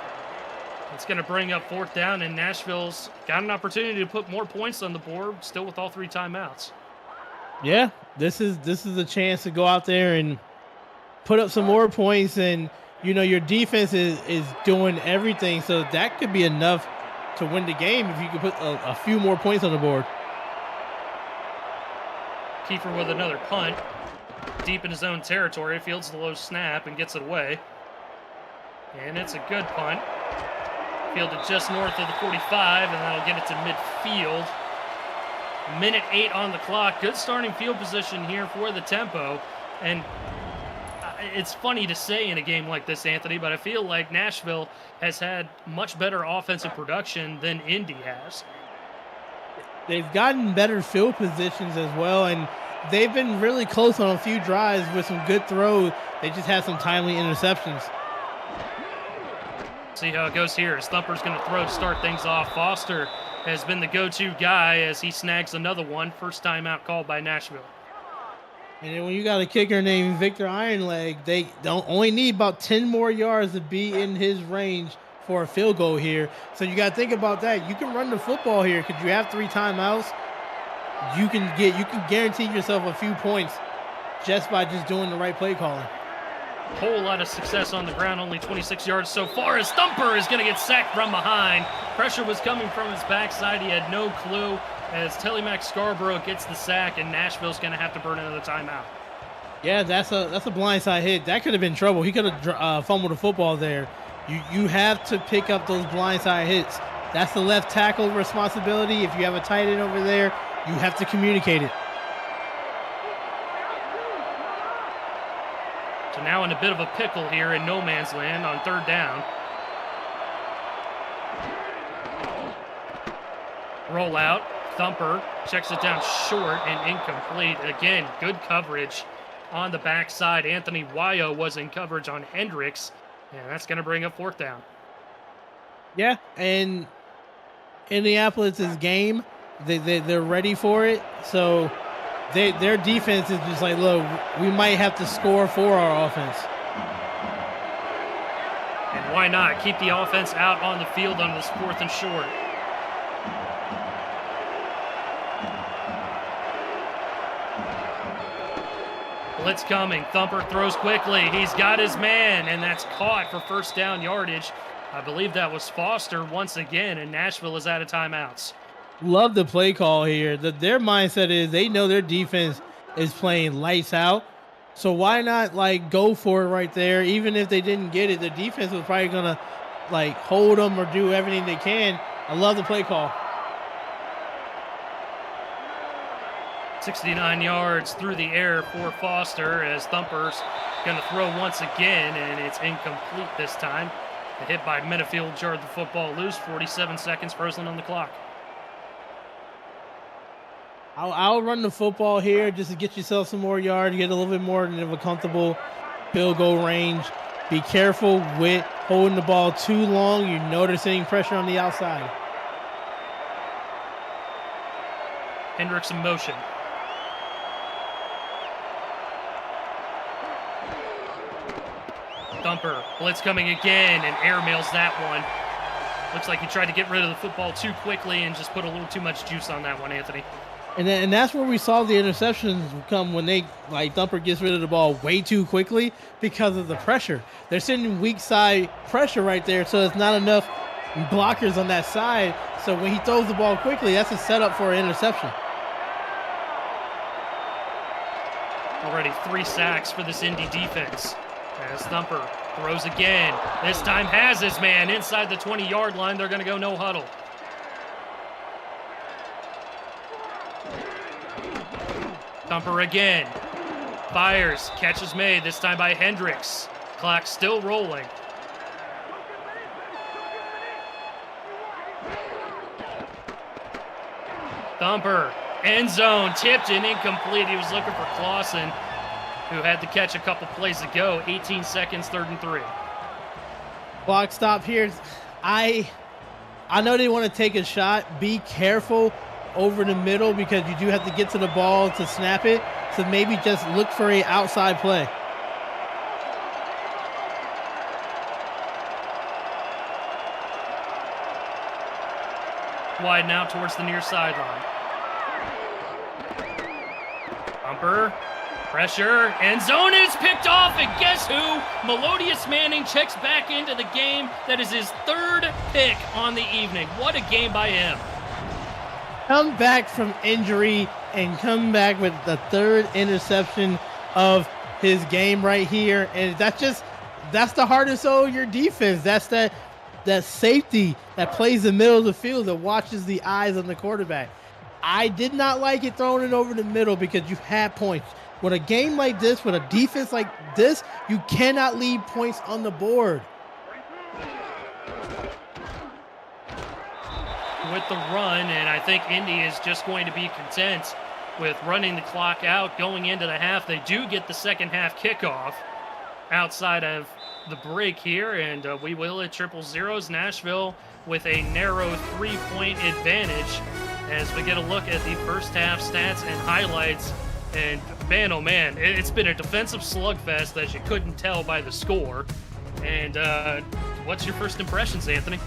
It's going to bring up 4th down, and Nashville's got an opportunity to put more points on the board, still with all 3 timeouts. Yeah, this is a chance to go out there and put up some more points, and you know your defense is doing everything, so that could be enough to win the game if you could put a few more points on the board. Kiefer with another punt, deep in his own territory, fields the low snap and gets it away. And it's a good punt. Fielded just north of the 45, and that'll get it to midfield. 1:08 on the clock. Good starting field position here for the Tempo. And it's funny to say in a game like this, Anthony, but I feel like Nashville has had much better offensive production than Indy has. They've gotten better field positions as well, and they've been really close on a few drives with some good throws. They just had some timely interceptions. See how it goes here. As Thumper's going to throw to start things off. Foster has been the go-to guy as he snags another one. First time out called by Nashville. And then when you got a kicker named Victor Ironleg, they don't only need about 10 more yards to be in his range for a field goal here. So you got to think about that. You can run the football here because you have 3 timeouts. You can guarantee yourself a few points just by just doing the right play calling. Whole lot of success on the ground, only 26 yards so far as Thumper is going to get sacked from behind. Pressure was coming from his backside. He had no clue as Telemac Scarborough gets the sack, and Nashville's going to have to burn another timeout. Yeah, that's a blindside hit. That could have been trouble. He could have fumbled the football there. You have to pick up those blindside hits. That's the left tackle responsibility. If you have a tight end over there, you have to communicate it. So now in a bit of a pickle here in no man's land on 3rd down. Roll out. Thumper checks it down short and incomplete. Again, good coverage on the backside. Anthony Wayo was in coverage on Hendricks, and that's going to bring up 4th down. Yeah, and Indianapolis' game, they're ready for it. So their defense is just like, look, we might have to score for our offense. And why not? Keep the offense out on the field on this 4th and short. Blitz coming. Thumper throws quickly. He's got his man, and that's caught for 1st down yardage. I believe that was Foster once again, and Nashville is out of timeouts. Love the play call here. Their mindset is they know their defense is playing lights out. So why not like go for it right there? Even if they didn't get it, the defense was probably going to like hold them or do everything they can. I love the play call. 69 yards through the air for Foster as Thumper's going to throw once again, and it's incomplete this time. The hit by Minifield jarred the football loose. 47 seconds frozen on the clock. I'll run the football here just to get yourself some more yards, get a little bit more of a comfortable field goal range. Be careful with holding the ball too long. You know they're sending pressure on the outside. Hendricks in motion. Thumper, blitz coming again, and airmails that one. Looks like he tried to get rid of the football too quickly and just put a little too much juice on that one, Anthony. And that's where we saw the interceptions come when they, like, Thumper gets rid of the ball way too quickly because of the pressure. They're sending weak side pressure right there, so it's not enough blockers on that side. So when he throws the ball quickly, that's a setup for an interception. Already 3 sacks for this Indy defense. As Thumper throws again. This time has his man inside the 20-yard line. They're going to go no huddle. Thumper again. Fires. Catch is made. This time by Hendricks. Clock still rolling. Thumper. End zone. Tipped and incomplete. He was looking for Clausen, who had to catch a couple plays ago. 18 seconds, 3rd and 3. Clock stop here. I know they want to take a shot. Be careful over the middle because you do have to get to the ball to snap it. So maybe just look for a outside play. Wide now towards the near sideline. Thumper. Pressure, end zone is picked off, and guess who? Melodious Manning checks back into the game. That is his 3rd pick on the evening. What a game by him. Come back from injury and come back with the 3rd interception of his game right here. And that's the heart and soul of your defense. That's that safety that plays the middle of the field that watches the eyes of the quarterback. I did not like it throwing it over the middle because you had points. With a game like this, with a defense like this, you cannot leave points on the board. With the run, and I think Indy is just going to be content with running the clock out going into the half. They do get the second half kickoff outside of the break here, and we will at 0-0. Nashville with a narrow 3-point advantage as we get a look at the first half stats and highlights. And man, oh man, it's been a defensive slugfest as you couldn't tell by the score. And what's your first impressions, Anthony?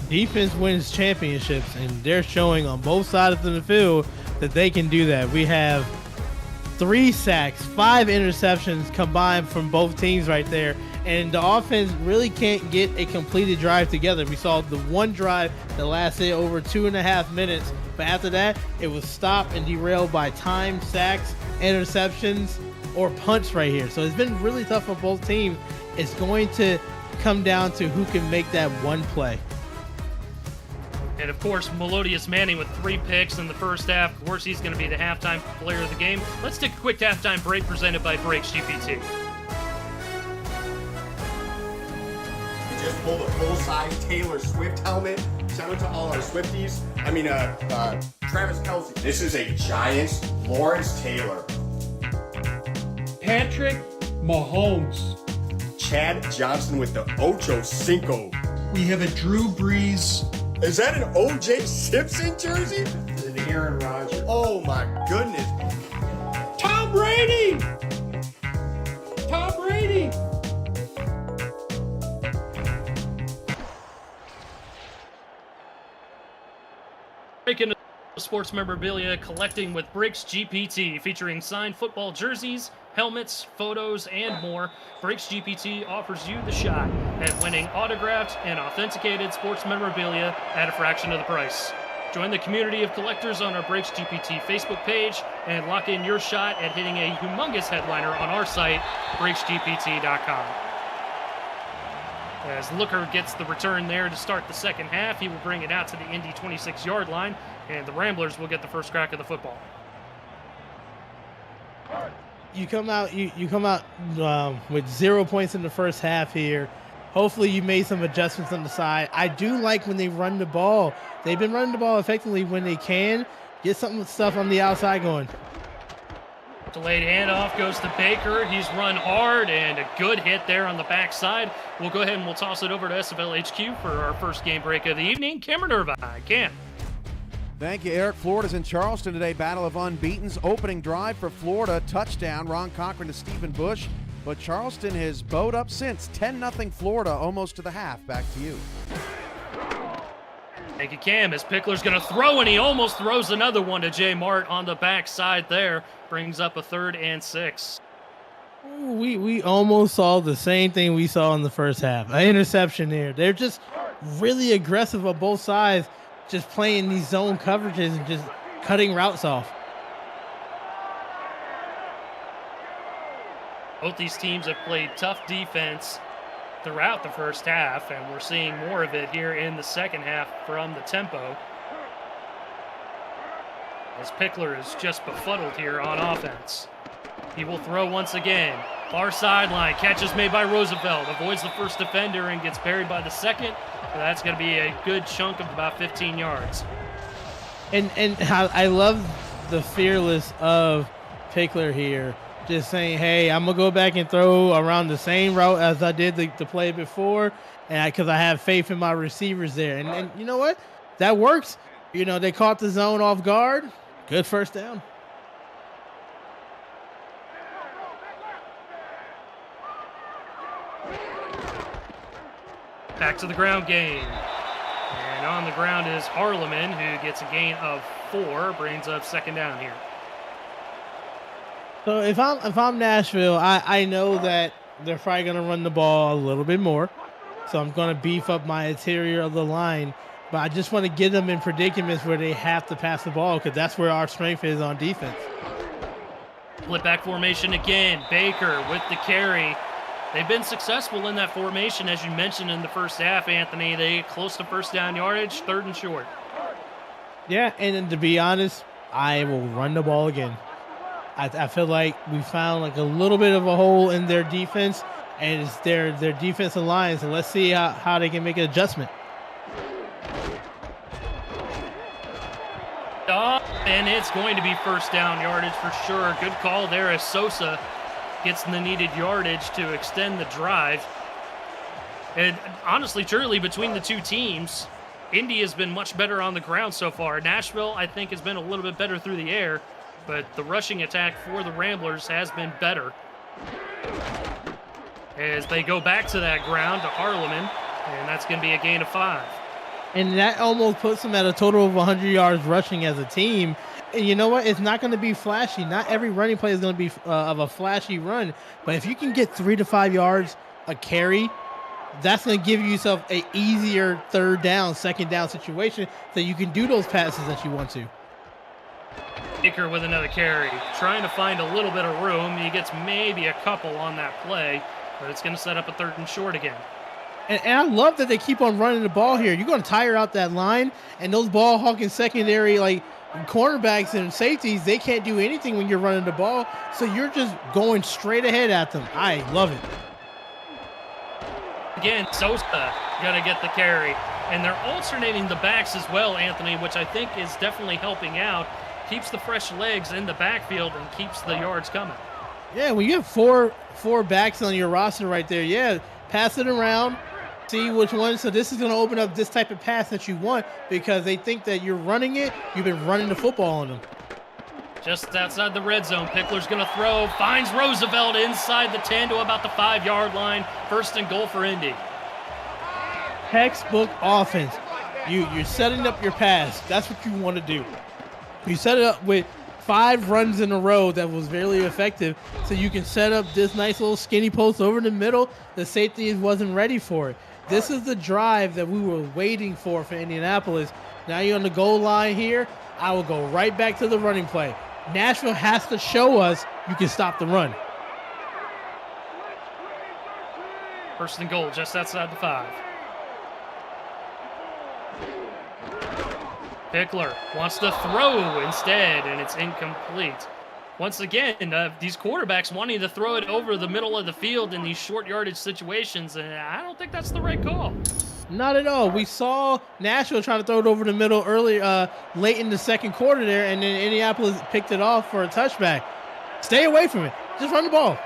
Defense wins championships, and they're showing on both sides of the field that they can do that. We have 3 sacks, 5 interceptions combined from both teams right there. And the offense really can't get a completed drive together. We saw the one drive that lasted over 2.5 minutes. But after that, it was stopped and derailed by time, sacks, interceptions, or punts right here. So it's been really tough for both teams. It's going to come down to who can make that one play. And, of course, Melodious Manning with 3 picks in the first half. Of course, he's going to be the halftime player of the game. Let's take a quick halftime break presented by Brakes GPT. Just pulled a full-size Taylor Swift helmet. Shout out to all our Swifties. Travis Kelce. This is a Giants Lawrence Taylor. Patrick Mahomes. Chad Johnson with the Ocho Cinco. We have a Drew Brees. Is that an O.J. Simpson jersey? This is an Aaron Rodgers. Oh my goodness. Tom Brady! Tom Brady! Breaking sports memorabilia collecting with Brakes GPT, featuring signed football jerseys, helmets, photos, and more. Brakes GPT offers you the shot at winning autographed and authenticated sports memorabilia at a fraction of the price. Join the community of collectors on our Brakes GPT Facebook page and lock in your shot at hitting a humongous headliner on our site, brakesgpt.com. As Looker gets the return there to start the second half, he will bring it out to the Indy 26-yard line, and the Ramblers will get the first crack of the football. You come out with 0 points in the first half here. Hopefully you made some adjustments on the side. I do like when they run the ball. They've been running the ball effectively when they can. Get some stuff on the outside going. Delayed handoff goes to Baker. He's run hard and a good hit there on the backside. We'll go ahead and we'll toss it over to SFL HQ for our first game break of the evening. Cameron Irvine. Cam. Thank you, Eric. Florida's in Charleston today. Battle of unbeatens. Opening drive for Florida. Touchdown. Ron Cochran to Stephen Bush. But Charleston has bowed up since. 10-0 Florida, almost to the half. Back to you. Thank you, Cam. As Pickler's going to throw, and he almost throws another one to Jay Mart on the backside there. Brings up a 3rd and 6. We almost saw the same thing we saw in the first half. An interception there. They're just really aggressive on both sides, just playing these zone coverages and just cutting routes off. Both these teams have played tough defense throughout the first half, and we're seeing more of it here in the second half from the tempo. As Pickler is just befuddled here on offense. He will throw once again. Far sideline, catches made by Roosevelt, avoids the first defender and gets buried by the second. So that's going to be a good chunk of about 15 yards. And I love the fearless of Pickler here. Just saying, hey, I'm going to go back and throw around the same route as I did the play before, and because I have faith in my receivers there. And you know what? That works. You know, they caught the zone off guard. Good first down. Back to the ground game. And on the ground is Harleman, who gets a gain of 4, brings up second down here. So if I'm Nashville, I know that they're probably going to run the ball a little bit more. So I'm going to beef up my interior of the line. But I just want to get them in predicaments where they have to pass the ball, because that's where our strength is on defense. Split back formation again. Baker with the carry. They've been successful in that formation, as you mentioned in the first half, Anthony. They get close to first down yardage, 3rd and short. Yeah, and then to be honest, I will run the ball again. I feel like we found like a little bit of a hole in their defense, and it's their defensive line. So let's see how they can make an adjustment. And it's going to be first down yardage for sure. Good call there as Sosa gets the needed yardage to extend the drive. And honestly, truly, between the two teams, Indy has been much better on the ground so far. Nashville, I think, has been a little bit better through the air, but the rushing attack for the Ramblers has been better. As they go back to that ground to Harleman, and that's going to be a gain of 5. And that almost puts them at a total of 100 yards rushing as a team. And you know what? It's not going to be flashy. Not every running play is going to be of a flashy run. But if you can get 3 to 5 yards a carry, that's going to give yourself an easier third down, second down situation so you can do those passes that you want to. Baker with another carry, trying to find a little bit of room. He gets maybe a couple on that play, but it's going to set up a 3rd and short again. And I love that they keep on running the ball here. You're going to tire out that line, and those ball hawking secondary, like cornerbacks and safeties, they can't do anything when you're running the ball. So you're just going straight ahead at them. I love it. Again, Sosa got to get the carry. And they're alternating the backs as well, Anthony, which I think is definitely helping out. Keeps the fresh legs in the backfield and keeps the yards coming. Yeah, when you have four backs on your roster right there, yeah, pass it around, see which one. So this is going to open up this type of pass that you want because they think that you're running it. You've been running the football on them. Just outside the red zone, Pickler's going to throw, finds Roosevelt inside the 10 to about the 5-yard line. First and goal for Indy. Textbook offense. You're setting up your pass. That's what you want to do. You set it up with 5 runs in a row that was very effective, so you can set up this nice little skinny post over the middle. The safety wasn't ready for it. This is the drive that we were waiting for Indianapolis. Now you're on the goal line here. I will go right back to the running play. Nashville has to show us you can stop the run. First and goal just outside the 5. Pickler wants to throw instead, and it's incomplete. Once again, these quarterbacks wanting to throw it over the middle of the field in these short yardage situations, and I don't think that's the right call. Not at all. We saw Nashville trying to throw it over the middle early, late in the second quarter there, and then Indianapolis picked it off for a touchback. Stay away from it. Just run the ball.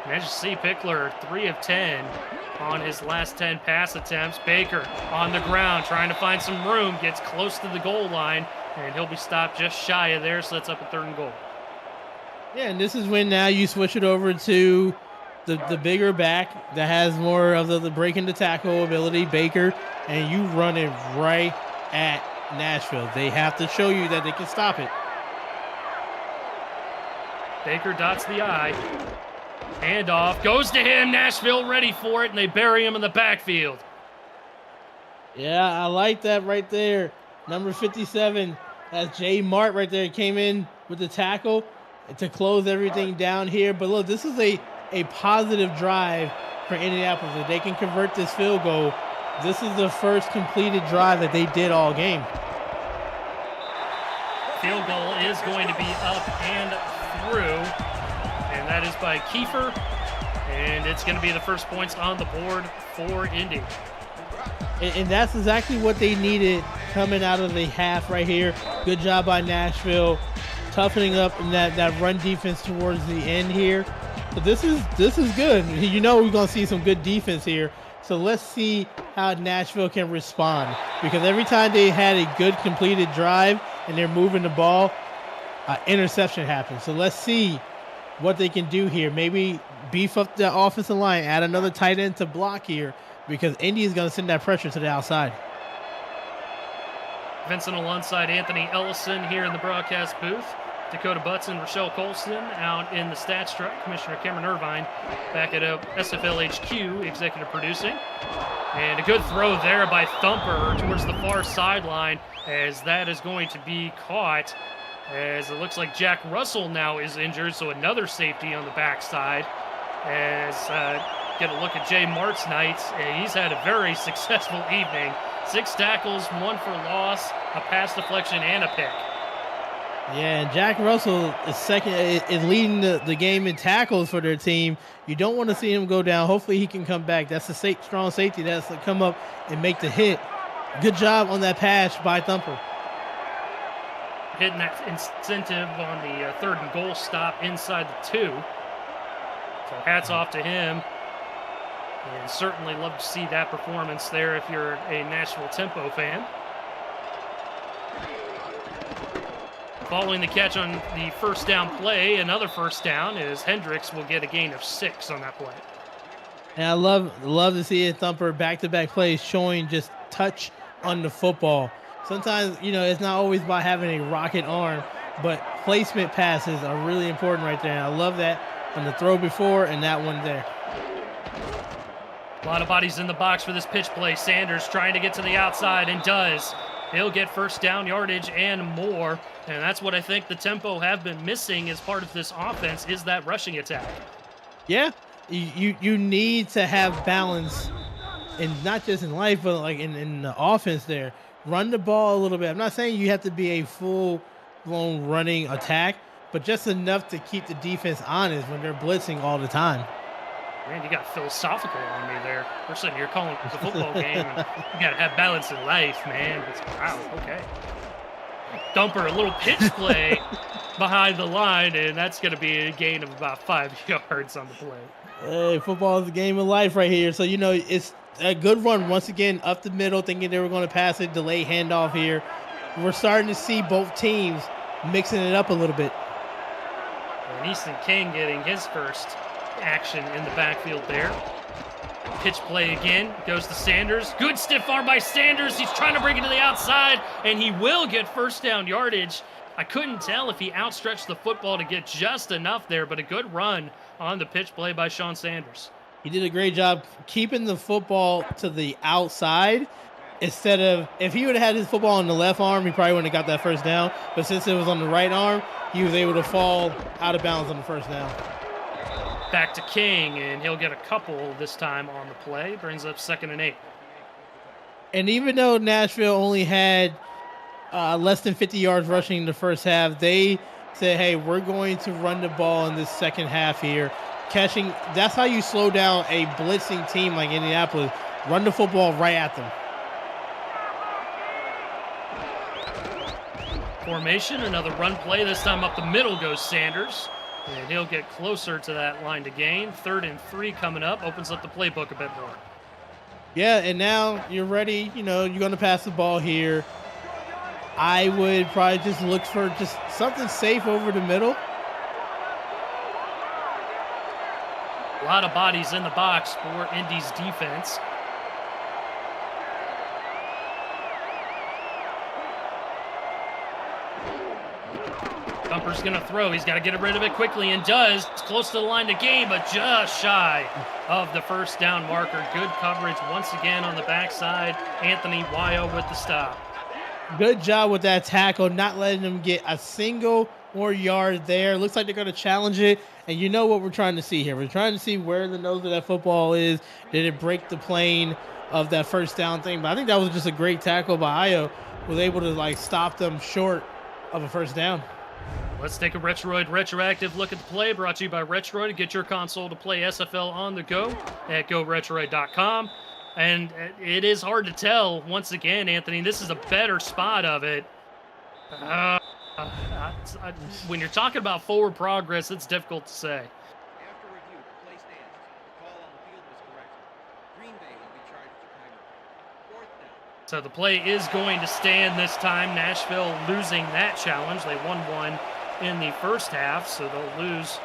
And as you see, Pickler 3 of 10 on his last 10 pass attempts. Baker on the ground trying to find some room, gets close to the goal line, and he'll be stopped just shy of there, so that's up a 3rd and goal. Yeah, and this is when now you switch it over to the bigger back that has more of the breaking the tackle ability, Baker, and you run it right at Nashville. They have to show you that they can stop it. Baker dots the I. Handoff goes to him. Nashville ready for it, and they bury him in the backfield. Yeah, I like that right there. Number 57, that's Jay Mart right there. Came in with the tackle to close everything down here. But look, this is a positive drive for Indianapolis. If they can convert this field goal, this is the first completed drive that they did all game. Field goal is going to be up and through. And that is by Kiefer, and it's going to be the first points on the board for Indy. And that's exactly what they needed coming out of the half right here. Good job by Nashville, toughening up in that run defense towards the end here. So this is good. You know we're going to see some good defense here. So let's see how Nashville can respond, because every time they had a good completed drive and they're moving the ball, interception happens. So let's see what they can do here. Maybe beef up the offensive line, add another tight end to block here, because Indy is going to send that pressure to the outside. Vincent alongside Anthony Ellison here in the broadcast booth. Dakota Butts and Rochelle Colston out in the stats truck. Commissioner Cameron Irvine back at SFL HQ, executive producing. And a good throw there by Thumper towards the far sideline, as that is going to be caught, as it looks like Jack Russell now is injured, so another safety on the backside. As get a look at Jay Mart's night, he's had a very successful evening. 6 tackles, 1 for loss, a pass deflection, and a pick. Yeah, and Jack Russell is leading the game in tackles for their team. You don't want to see him go down. Hopefully he can come back. That's a strong safety that's to come up and make the hit. Good job on that pass by Thumper. Hitting that incentive on the 3rd and goal stop inside the 2. So hats off to him. And certainly love to see that performance there if you're a Nashville Tempo fan. Following the catch on the first down play, another first down, as Hendricks will get a gain of 6 on that play. And I love to see a Thumper back-to-back plays showing just touch on the football. Sometimes, it's not always about having a rocket arm, but placement passes are really important right there. And I love that on the throw before and that one there. A lot of bodies in the box for this pitch play. Sanders trying to get to the outside and does. He'll get first down yardage and more. And that's what I think the Tempo have been missing as part of this offense, is that rushing attack. Yeah, you need to have balance, and not just in life, but like in the offense there. Run the ball a little bit. I'm not saying you have to be a full blown running attack, but just enough to keep the defense honest when they're blitzing all the time. Man, you got philosophical on me there. We're sitting here calling it the football game, and you got to have balance in life, man. Wow, okay. Dumper, a little pitch play behind the line, and that's going to be a gain of about 5 yards on the play. Hey, football is a game of life right here. So, it's a good run once again up the middle, thinking they were going to pass it, delay handoff here. We're starting to see both teams mixing it up a little bit. And Easton King getting his first action in the backfield there. Pitch play again, goes to Sanders. Good stiff arm by Sanders. He's trying to bring it to the outside, and he will get first down yardage. I couldn't tell if he outstretched the football to get just enough there, but a good run on the pitch play by Sean Sanders. He did a great job keeping the football to the outside instead of, if he would have had his football on the left arm, he probably wouldn't have got that first down. But since it was on the right arm, he was able to fall out of bounds on the first down. Back to King, and he'll get a couple this time on the play. Brings up 2nd and 8. And even though Nashville only had less than 50 yards rushing in the first half, they said, hey, we're going to run the ball in this second half here. That's how you slow down a blitzing team like Indianapolis. Run the football right at them. Formation, another run play. This time up the middle goes Sanders. And he'll get closer to that line to gain. 3rd and 3 coming up. Opens up the playbook a bit more. Yeah, and now you're ready. You're going to pass the ball here. I would probably just look for just something safe over the middle. A lot of bodies in the box for Indy's defense. Bumper's going to throw. He's got to get rid of it quickly, and does. It's close to the line to gain, but just shy of the first down marker. Good coverage once again on the backside. Anthony Wyo with the stop. Good job with that tackle, not letting them get a single more yard there. Looks like they're going to challenge it, and you know what we're trying to see here. We're trying to see where the nose of that football is. Did it break the plane of that first down thing? But I think that was just a great tackle by Io. Was able to stop them short of a first down. Let's take a Retroid retroactive look at the play, brought to you by Retroid. Get your console to play SFL on the go at GoRetroid.com. And it is hard to tell, once again, Anthony, this is a better spot of it. When you're talking about forward progress, it's difficult to say. After review, the play stands. The call on the field was correct. Green Bay will be charged with Chicago. 4th down. So the play is going to stand this time. Nashville losing that challenge. They won one in the first half, so they'll lose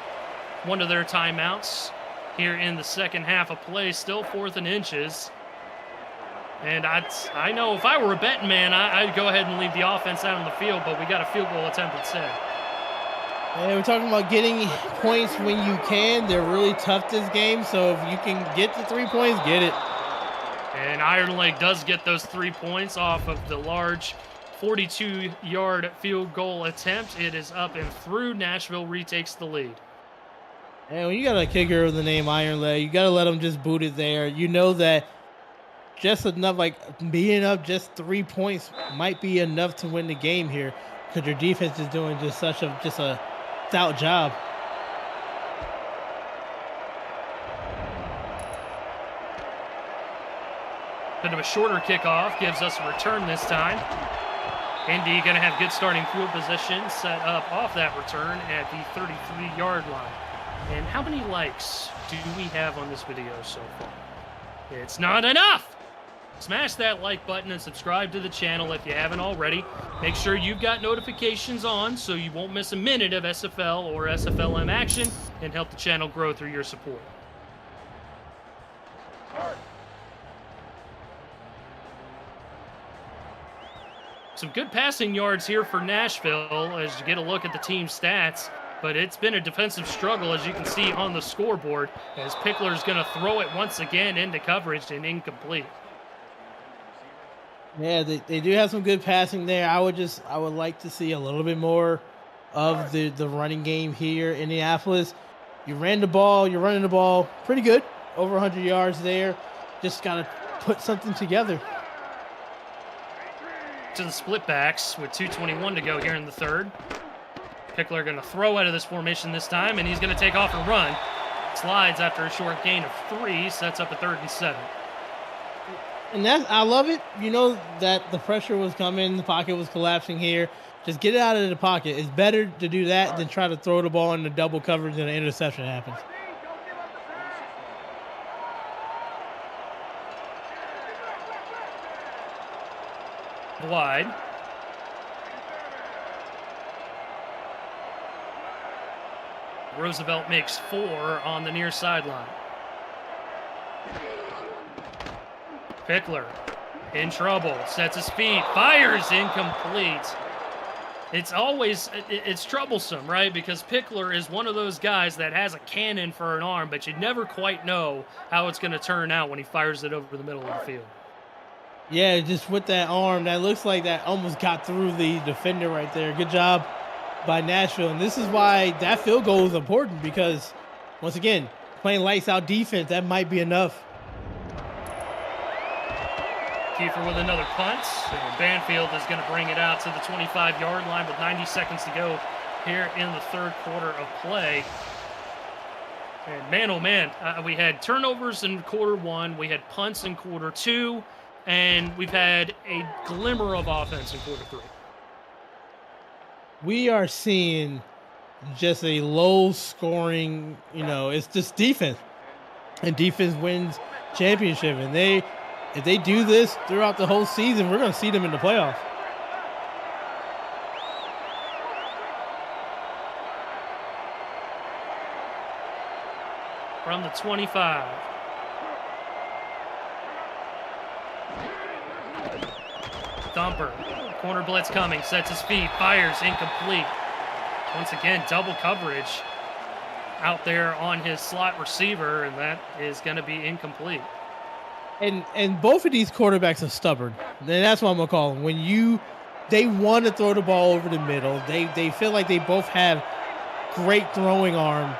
one of their timeouts here in the second half of play. Still 4th and inches. And I know if I were a betting man, I'd go ahead and leave the offense out on the field, but we got a field goal attempt instead. And we're talking about getting points when you can. They're really tough this game, so if you can get the 3 points, get it. And Iron Lake does get those 3 points off of the large 42-yard field goal attempt. It is up and through. Nashville retakes the lead. And when you got a kicker with the name Iron Leg, you got to let him just boot it there. You know that just enough, being up just 3 points might be enough to win the game here, because your defense is doing just such a stout job. Bit of a shorter kickoff gives us a return this time. Indy going to have good starting field position set up off that return at the 33-yard line. And how many likes do we have on this video so far? It's not enough! Smash that like button and subscribe to the channel if you haven't already. Make sure you've got notifications on so you won't miss a minute of SFL or SFLM action, and help the channel grow through your support. Some good passing yards here for Nashville as you get a look at the team stats, but it's been a defensive struggle, as you can see on the scoreboard, as Pickler's going to throw it once again into coverage and incomplete. Yeah, they do have some good passing there. I would like to see a little bit more of the running game here in Indianapolis. You ran the ball. You're running the ball pretty good. Over 100 yards there. Just got to put something together. To the split backs with 2:21 to go here in the third. Pickler going to throw out of this formation this time, and he's going to take off and run. Slides after a short gain of 3, sets up a 3rd and 7. And I love it. You know that the pressure was coming, the pocket was collapsing here. Just get it out of the pocket. It's better to do that than try to throw the ball into double coverage and an interception happens. Wide. Roosevelt makes 4 on the near sideline. Pickler in trouble, sets his feet, fires incomplete. It's troublesome, right? Because Pickler is one of those guys that has a cannon for an arm, but you never quite know how it's going to turn out when he fires it over the middle of the field. Yeah, just with that arm, that looks like that almost got through the defender right there. Good job by Nashville. And this is why that field goal is important, because, once again, playing lights out defense, that might be enough. Kiefer with another punt. And Banfield is going to bring it out to the 25-yard line with 90 seconds to go here in the third quarter of play. And man, oh man, we had turnovers in quarter 1. We had punts in quarter 2. And we've had a glimmer of offense in quarter 3. We are seeing just a low-scoring, it's just defense. And defense wins championship. And if they do this throughout the whole season, we're going to see them in the playoffs. From the 25. Thumper, corner blitz coming, sets his feet, fires, incomplete. Once again, double coverage out there on his slot receiver, and that is going to be incomplete. And both of these quarterbacks are stubborn. And that's what I'm going to call them. They want to throw the ball over the middle. They feel like they both have great throwing arm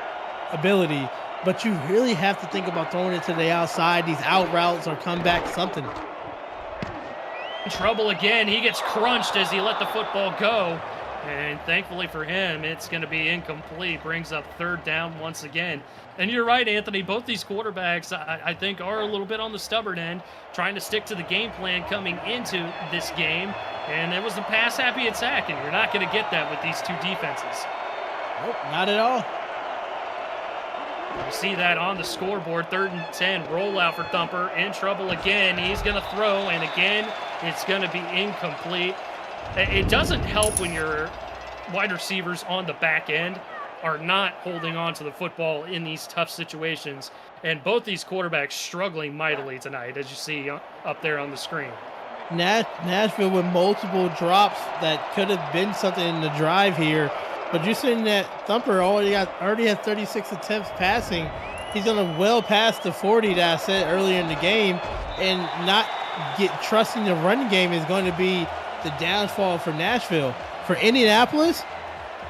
ability, but you really have to think about throwing it to the outside, these out routes or comeback, something. In trouble again. He gets crunched as he let the football go. And thankfully for him, it's going to be incomplete. Brings up 3rd down once again. And you're right, Anthony. Both these quarterbacks, I think, are a little bit on the stubborn end, trying to stick to the game plan coming into this game. And it was the pass-happy attack, and you're not going to get that with these two defenses. Nope, not at all. You see that on the scoreboard. 3rd and 10, rollout for Thumper. In trouble again. He's going to throw, and again, it's going to be incomplete. It doesn't help when your wide receivers on the back end are not holding on to the football in these tough situations. And both these quarterbacks struggling mightily tonight, as you see up there on the screen. Nashville with multiple drops that could have been something in the drive here. But you're saying that Thumper already had 36 attempts passing. He's going to well past the 40 that I said earlier in the game. And not trusting the run game is going to be the downfall for Nashville. For Indianapolis,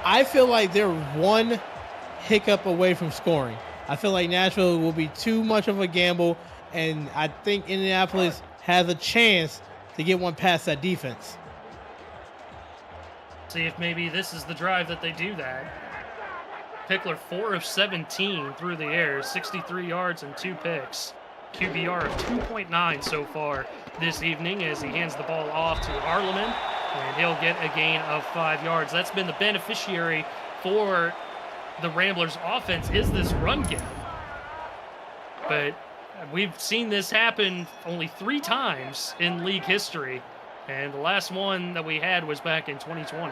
I feel like they're one hiccup away from scoring. I feel like Nashville will be too much of a gamble, and I think Indianapolis has a chance to get one past that defense. See if maybe this is the drive that they do that. Pickler 4 of 17 through the air, 63 yards and 2 picks. QBR of 2.9 so far this evening as he hands the ball off to Harleman, and he'll get a gain of 5 yards. That's been the beneficiary for the Ramblers' offense, is this run game. But we've seen this happen only 3 times in league history, and the last one that we had was back in 2020.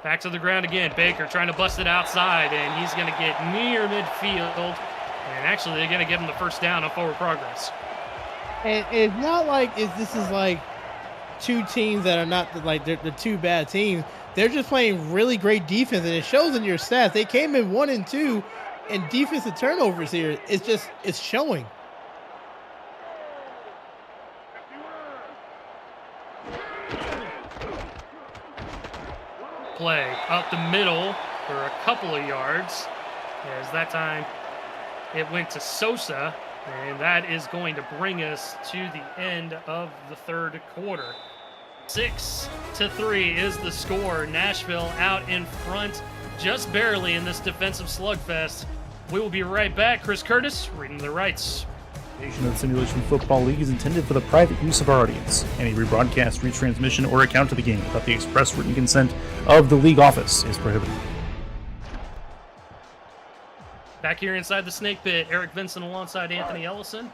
Back to the ground again. Baker trying to bust it outside, and he's going to get near midfield. And actually, they're going to give him the first down on forward progress. And it's not like this is like two teams that are not like they're two bad teams. They're just playing really great defense, and it shows in your stats. They came in 1 and 2, and defensive turnovers here. It's showing. play up the middle for a couple of yards. As that time it went to Sosa, and that is going to bring us to the end of the third quarter. 6-3 is the score. Nashville out in front just barely in this defensive slugfest. We will be right back. Chris Curtis reading the rights. Of the Simulation Football League is intended for the private use of our audience. Any rebroadcast, retransmission, or account of the game without the express written consent of the league office is prohibited. Back here inside the snake pit, Eric Vincent alongside Anthony Ellison,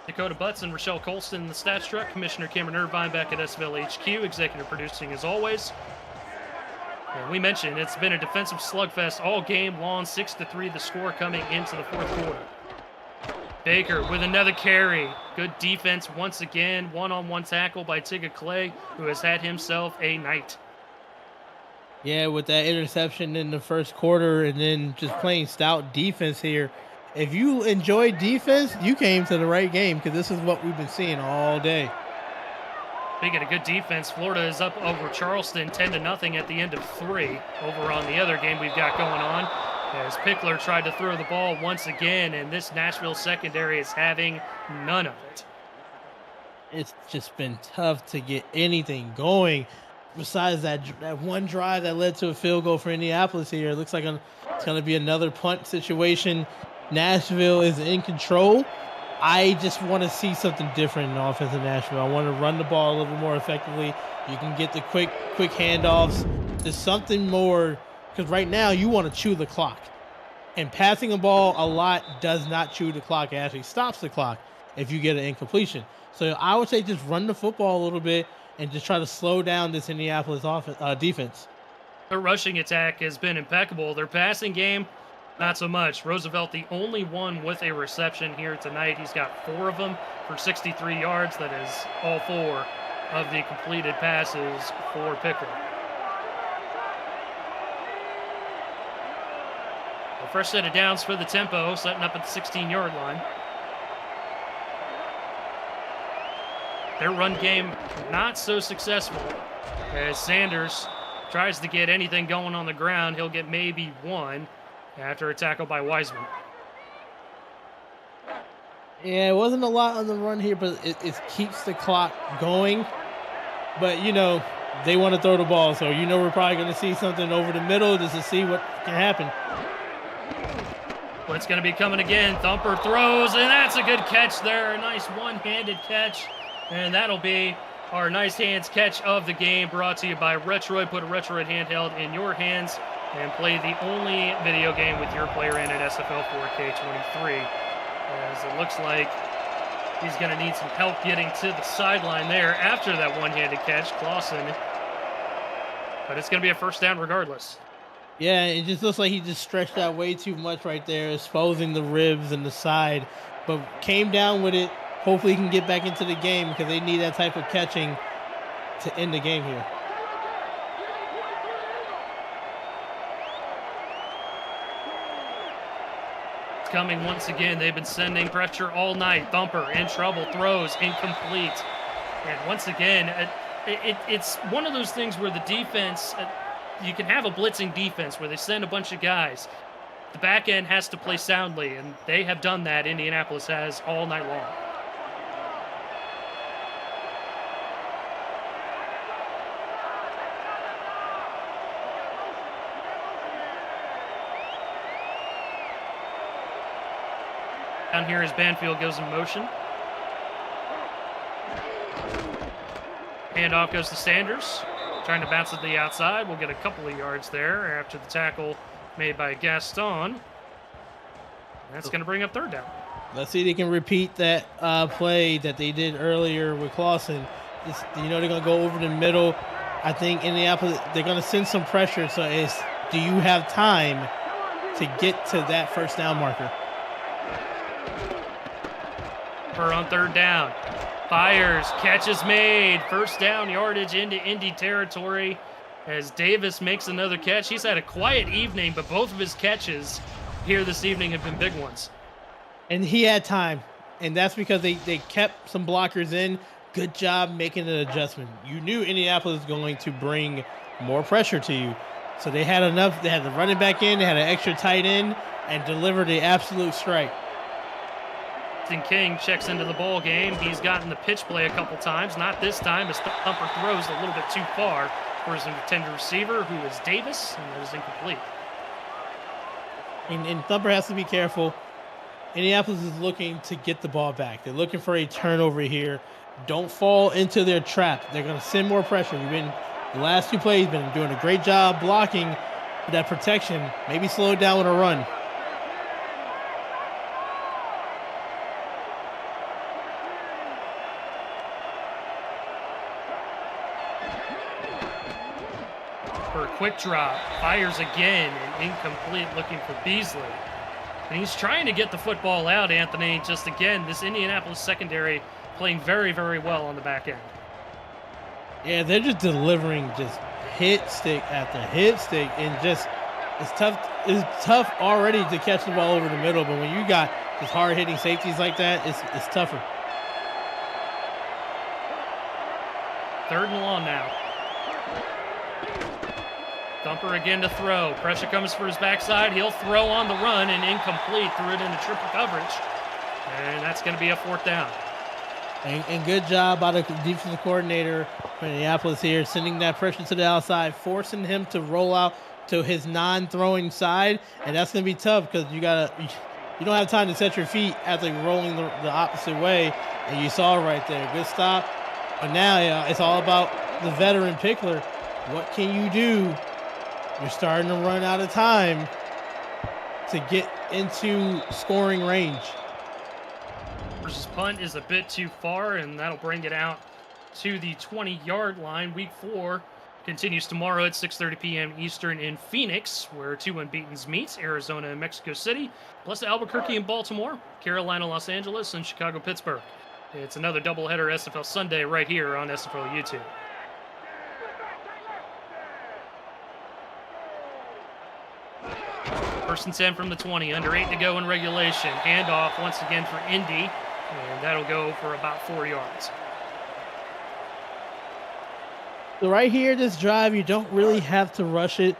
Dakota Butts and Rochelle Colston in the stats truck, Commissioner Cameron Irvine back at SFL HQ, executive producing as always. And we mentioned it's been a defensive slugfest all game long, 6-3 the score coming into the fourth quarter. Baker with another carry. Good defense once again. One-on-one tackle by Tigga Clay, who has had himself a night. Yeah, with that interception in the first quarter and then just playing stout defense here. If you enjoy defense, you came to the right game because this is what we've been seeing all day. Speaking of good defense, Florida is up over Charleston 10-0 at the end of 3 over on the other game we've got going on. As Pickler tried to throw the ball once again, and this Nashville secondary is having none of it. It's just been tough to get anything going. Besides that one drive that led to a field goal for Indianapolis here, it looks like it's going to be another punt situation. Nashville is in control. I just want to see something different in the offense of Nashville. I want to run the ball a little bit more effectively. You can get the quick handoffs. There's something more, because right now you want to chew the clock. And passing the ball a lot does not chew the clock. It actually stops the clock if you get an incompletion. So I would say just run the football a little bit and just try to slow down this Indianapolis defense. Their rushing attack has been impeccable. Their passing game, not so much. Roosevelt, the only one with a reception here tonight. He's got 4 of them for 63 yards. That is all 4 of the completed passes for Pickler. The first set of downs for the tempo, setting up at the 16-yard line. Their run game not so successful as Sanders tries to get anything going on the ground. He'll get maybe 1 after a tackle by Wiseman. Yeah, it wasn't a lot on the run here, but it keeps the clock going. But, they want to throw the ball, so we're probably going to see something over the middle just to see what can happen. But it's going to be coming again. Thumper throws, and that's a good catch there. A nice one-handed catch. And that'll be our nice hands catch of the game, brought to you by Retroid. Put a Retroid handheld in your hands and play the only video game with your player in at SFL 4K23. As it looks like he's going to need some help getting to the sideline there after that one-handed catch, Clausen. But it's going to be a first down regardless. Yeah, it just looks like he just stretched out way too much right there, exposing the ribs and the side, but came down with it. Hopefully he can get back into the game because they need that type of catching to end the game here. It's coming once again. They've been sending pressure all night. Thumper in trouble, throws incomplete. And once again, it's one of those things where the defense, you can have a blitzing defense where they send a bunch of guys. The back end has to play soundly, and they have done that. Indianapolis has all night long. Down here as Banfield goes in motion. Handoff goes to Sanders. Trying to bounce it to the outside. We'll get a couple of yards there after the tackle made by Gaston. That's going to bring up third down. Let's see if they can repeat that play that they did earlier with Clausen. They're going to go over the middle. I think Indianapolis, they're going to send some pressure. So do you have time to get to that first down marker? Burr on third down. Fires, catch is made. First down yardage into Indy territory as Davis makes another catch. He's had a quiet evening, but both of his catches here this evening have been big ones. And he had time, and that's because they kept some blockers in. Good job making an adjustment. You knew Indianapolis was going to bring more pressure to you. So they had enough. They had the running back in. They had an extra tight end and delivered the absolute strike. King checks into the ball game. He's gotten the pitch play a couple times. Not this time, as Thumper throws a little bit too far for his intended receiver, who is Davis, and that is incomplete. And Thumper has to be careful. Indianapolis is looking to get the ball back. They're looking for a turnover here. Don't fall into their trap. They're going to send more pressure. The last 2 plays, been doing a great job blocking that protection. Maybe slow it down with a run. For a quick drop, fires again, and incomplete, looking for Beasley. And he's trying to get the football out, Anthony. Just again, this Indianapolis secondary playing very, very well on the back end. Yeah, they're just delivering just hit stick after hit stick, and just it's tough already to catch the ball over the middle, but when you got just hard hitting safeties like that, it's tougher. 3rd and long now. Thumper again to throw. Pressure comes for his backside. He'll throw on the run and incomplete. Threw it into triple coverage. And that's going to be a 4th down. And good job by the defensive coordinator for Indianapolis here, sending that pressure to the outside, forcing him to roll out to his non-throwing side. And that's going to be tough because you don't have time to set your feet after rolling the opposite way. And you saw it right there. Good stop. But now it's all about the veteran Pickler. What can you do? You're starting to run out of time to get into scoring range. Versus punt is a bit too far, and that'll bring it out to the 20-yard line. Week 4 continues tomorrow at 6:30 p.m. Eastern in Phoenix, where 2 unbeatens meet, Arizona and Mexico City, plus Albuquerque and Baltimore, Carolina, Los Angeles, and Chicago, Pittsburgh. It's another doubleheader SFL Sunday right here on SFL YouTube. First and 10 from the 20, under 8 to go in regulation. Handoff once again for Indy, and that'll go for about 4 yards. So right here, this drive, you don't really have to rush it.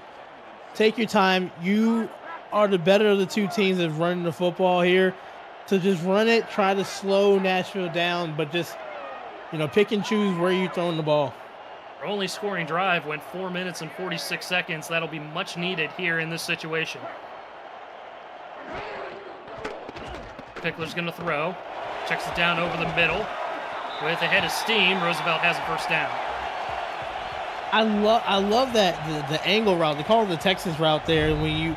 Take your time. You are the better of the 2 teams that running the football here. So just run it, try to slow Nashville down, but just, pick and choose where you're throwing the ball. Our only scoring drive went 4 minutes and 46 seconds. That'll be much needed here in this situation. Pickler's going to throw. Checks it down over the middle. With a head of steam, Roosevelt has a 1st down. I love that, the angle route. They call it the Texas route there. When you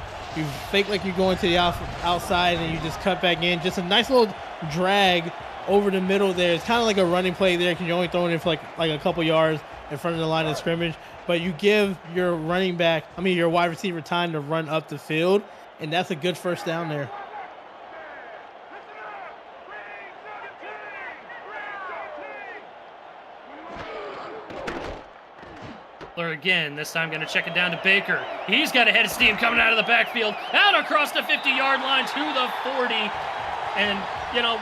fake like you're going to the outside and you just cut back in. Just a nice little drag over the middle there. It's kind of like a running play there because you're only throwing it for like a couple yards in front of the line of scrimmage. But you give your your wide receiver time to run up the field, and that's a good 1st down there. Again, this time going to check it down to Baker. He's got a head of steam coming out of the backfield, out across the 50-yard line to the 40. And,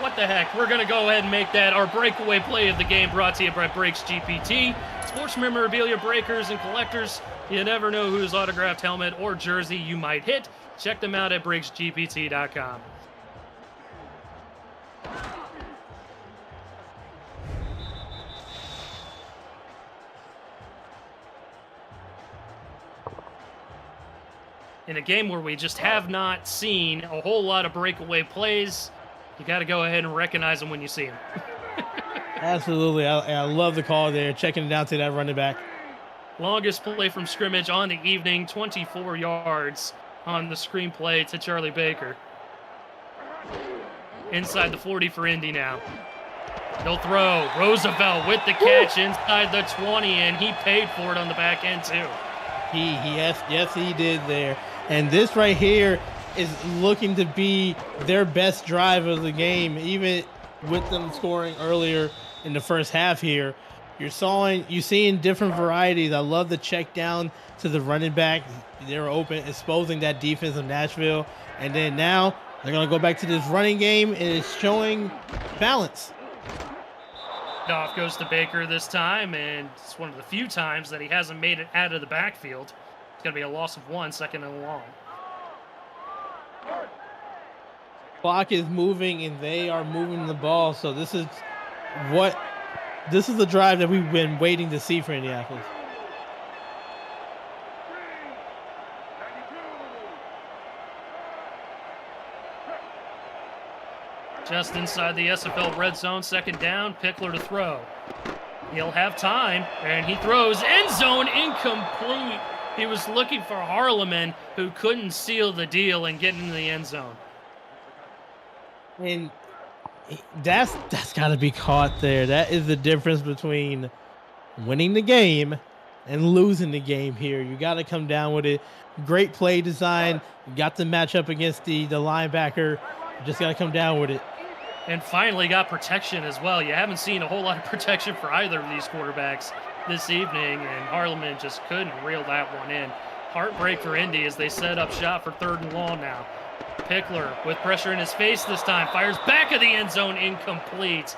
what the heck? We're going to go ahead and make that our breakaway play of the game, brought to you by Breaks GPT. Sports memorabilia breakers and collectors. You never know whose autographed helmet or jersey you might hit. Check them out at breaksgpt.com. In a game where we just have not seen a whole lot of breakaway plays, you got to go ahead and recognize them when you see them. Absolutely. I love the call there, checking it down to that running back. Longest play from scrimmage on the evening, 24 yards on the screenplay to Charlie Baker. Inside the 40 for Indy now. They'll throw. Roosevelt with the catch inside the 20, and he paid for it on the back end too. Yes, he did there. And this right here is looking to be their best drive of the game, even with them scoring earlier in the first half here. You're seeing different varieties. I love the check down to the running back. They're open, exposing that defense of Nashville. And then now they're going to go back to this running game, and it's showing balance. Off goes to Baker this time, and it's one of the few times that he hasn't made it out of the backfield. It's going to be a loss of 1, second and long. Clock is moving, and they are moving the ball. So this is the drive that we've been waiting to see for Indianapolis. Just inside the SFL red zone, second down, Pickler to throw. He'll have time, and he throws end zone incomplete. He was looking for Harleman, who couldn't seal the deal and get into the end zone. And that's got to be caught there. That is the difference between winning the game and losing the game here. You got to come down with it. Great play design. You got the matchup against the linebacker. You just got to come down with it. And finally got protection as well. You haven't seen a whole lot of protection for either of these quarterbacks this evening, and Harleman just couldn't reel that one in. Heartbreak for Indy as they set up shop for 3rd and long now. Pickler with pressure in his face this time, fires back of the end zone, incomplete.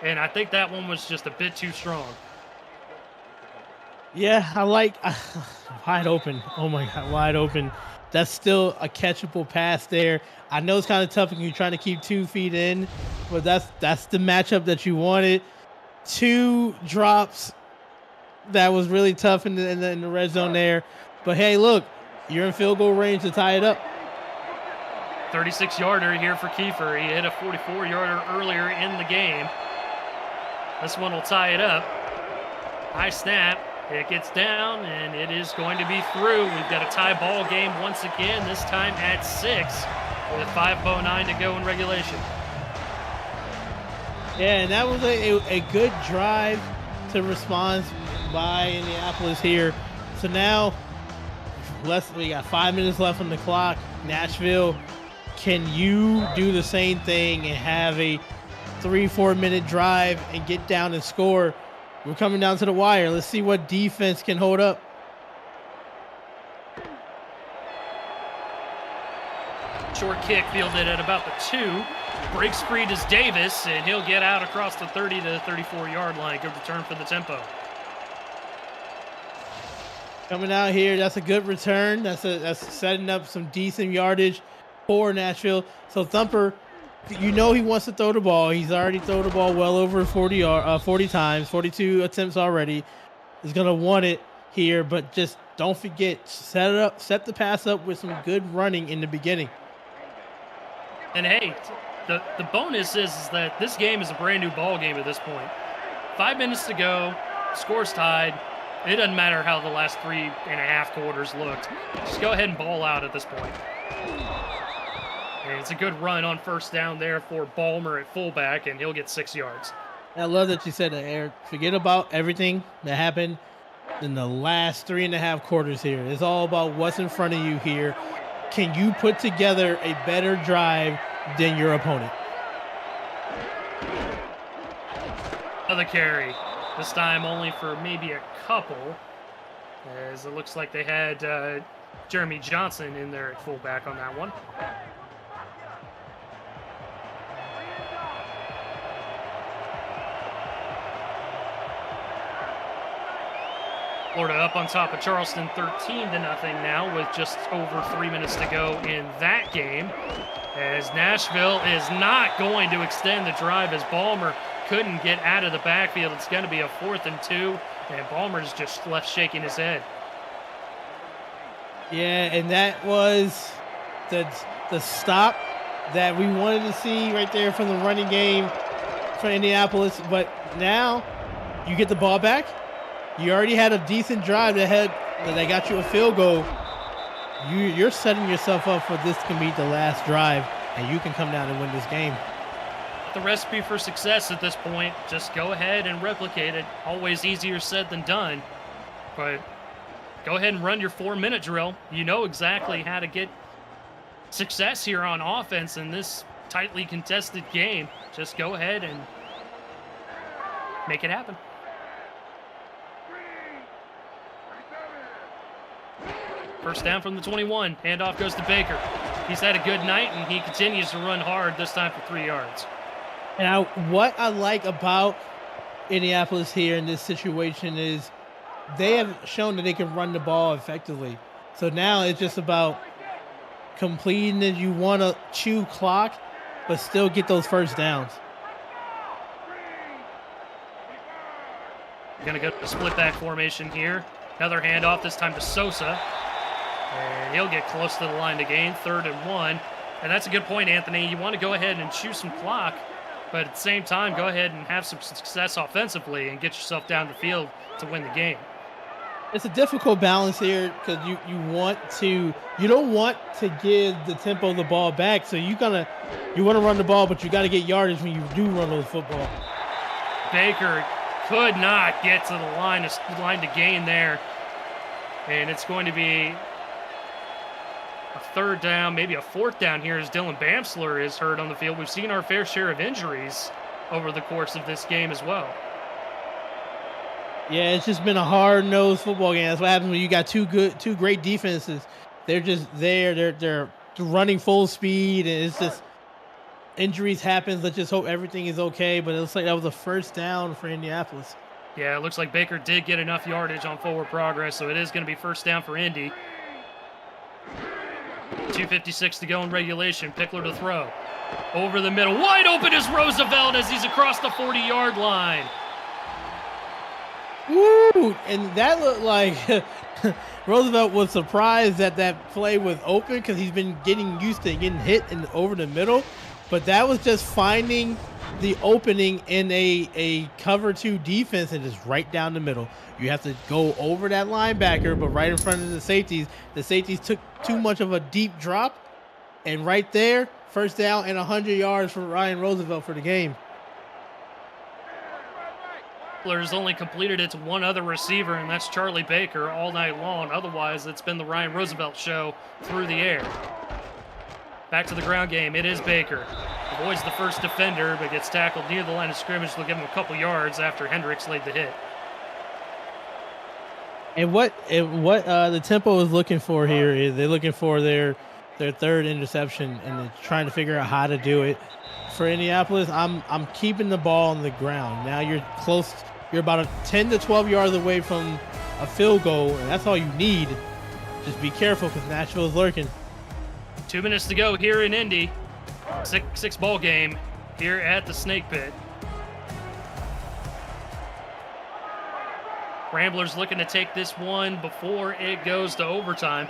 And I think that one was just a bit too strong. Yeah, I like wide open. Oh my God, wide open. That's still a catchable pass there. I know it's kind of tough when you're trying to keep 2 feet in, but that's the matchup that you wanted. 2 drops. That was really tough in the red zone there. But hey, look, you're in field goal range to tie it up. 36-yarder here for Kiefer. He hit a 44-yarder earlier in the game. This one will tie it up. High snap. It gets down, and it is going to be through. We've got a tie ball game once again, this time at 6, with 5:09 to go in regulation. Yeah, and that was a good drive to respond by Indianapolis here. So now, we got 5 minutes left on the clock. Nashville, can you do the same thing and have a 3-4 minute drive and get down and score? We're coming down to the wire. Let's see what defense can hold up. Short kick fielded at about the 2. Breaks free to Davis, and he'll get out across the 30 to 34-yard line. Good return for the tempo. Coming out here, that's a good return. That's setting up some decent yardage for Nashville. So Thumper, you know he wants to throw the ball. He's already thrown the ball well over 40 times, 42 attempts already. He's going to want it here, but just don't forget, set the pass up with some good running in the beginning. And hey, the bonus is that this game is a brand new ball game at this point. 5 minutes to go, score's tied. It doesn't matter how the last 3.5 quarters looked. Just go ahead and ball out at this point. And it's a good run on first down there for Balmer at fullback, and he'll get 6 yards. I love that you said that, Eric. Forget about everything that happened in the last 3.5 quarters here. It's all about what's in front of you here. Can you put together a better drive than your opponent? Another carry. This time only for maybe a couple, as it looks like they had Jeremy Johnson in there at fullback on that one. Florida up on top of Charleston 13-0 now with just over 3 minutes to go in that game, as Nashville is not going to extend the drive as Balmer couldn't get out of the backfield. It's going to be a 4th and 2, and Balmer's just left shaking his head. Yeah, and that was the stop that we wanted to see right there from the running game for Indianapolis. But now you get the ball back. You already had a decent drive that got you a field goal. You're setting yourself up for this to be the last drive, and you can come down and win this game. The recipe for success at this point, just go ahead and replicate it. Always easier said than done, but go ahead and run your 4-minute drill. You know exactly how to get success here on offense in this tightly contested game. Just go ahead and make it happen. First down from the 21. Handoff goes to Baker. He's had a good night, and he continues to run hard, this time for 3 yards. And what I like about Indianapolis here in this situation is they have shown that they can run the ball effectively. So now it's just about completing it. You want to chew clock, but still get those first downs. Gonna go to split back formation here. Another handoff, this time to Sosa. And he'll get close to the line to gain, 3rd and 1. And that's a good point, Anthony. You want to go ahead and chew some clock, but at the same time, go ahead and have some success offensively and get yourself down the field to win the game. It's a difficult balance here because you don't want to give the tempo the ball back. So you want to run the ball, but you got to get yardage when you do run those football. Baker could not get to the line to gain there. And it's going to be a 3rd down, maybe a 4th down here as Dylan Bamsler is hurt on the field. We've seen our fair share of injuries over the course of this game as well. Yeah, it's just been a hard-nosed football game. That's what happens when you got two great defenses. They're just there. They're running full speed, and it's just injuries happen. Let's just hope everything is okay. But it looks like that was a 1st down for Indianapolis. Yeah, it looks like Baker did get enough yardage on forward progress, so it is going to be 1st down for Indy. 2:56 to go in regulation. Pickler to throw. Over the middle. Wide open is Roosevelt as he's across the 40-yard line. Woo! And that looked like Roosevelt was surprised that that play was open because he's been getting used to getting hit over the middle. But that was just finding the opening in a cover 2 defense and just right down the middle. You have to go over that linebacker, but right in front of the safeties. The safeties took too much of a deep drop. And right there, 1st down and 100 yards for Ryan Roosevelt for the game. Has only completed it to one other receiver, and that's Charlie Baker all night long. Otherwise, it's been the Ryan Roosevelt show through the air. Back to the ground game. It is Baker. Avoids the first defender, but gets tackled near the line of scrimmage. They'll give him a couple yards after Hendricks laid the hit. And what the tempo is looking for here is they're looking for their 3rd interception, and they're trying to figure out how to do it. For Indianapolis, I'm keeping the ball on the ground. Now you're close. You're about 10 to 12 yards away from a field goal, and that's all you need. Just be careful because Nashville is lurking. 2 minutes to go here in Indy. 6 ball game here at the Snake Pit. Ramblers looking to take this one before it goes to overtime.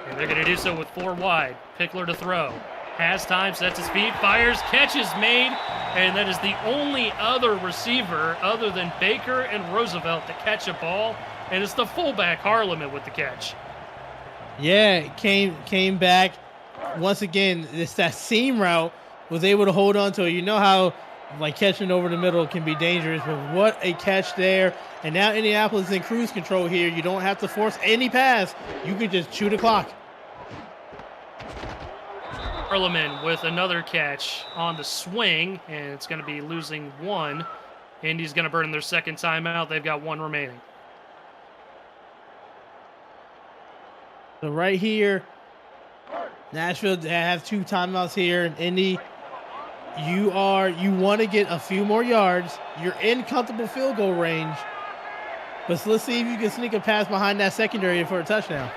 And they're going to do so with 4 wide. Pickler to throw. Has time, sets his feet, fires, catch is made, and that is the only other receiver other than Baker and Roosevelt to catch a ball, and it's the fullback Harleman with the catch. Yeah, came back. Once again, it's that seam route, was able to hold on to it. You know how like catching over the middle can be dangerous, but what a catch there. And now Indianapolis is in cruise control here. You don't have to force any pass. You can just chew the clock. Harleman with another catch on the swing, and it's going to be losing 1. Indy's going to burn their 2nd timeout. They've got 1 remaining. So right here, Nashville has 2 timeouts here. And Indy, you want to get a few more yards. You're in comfortable field goal range. But let's see if you can sneak a pass behind that secondary for a touchdown.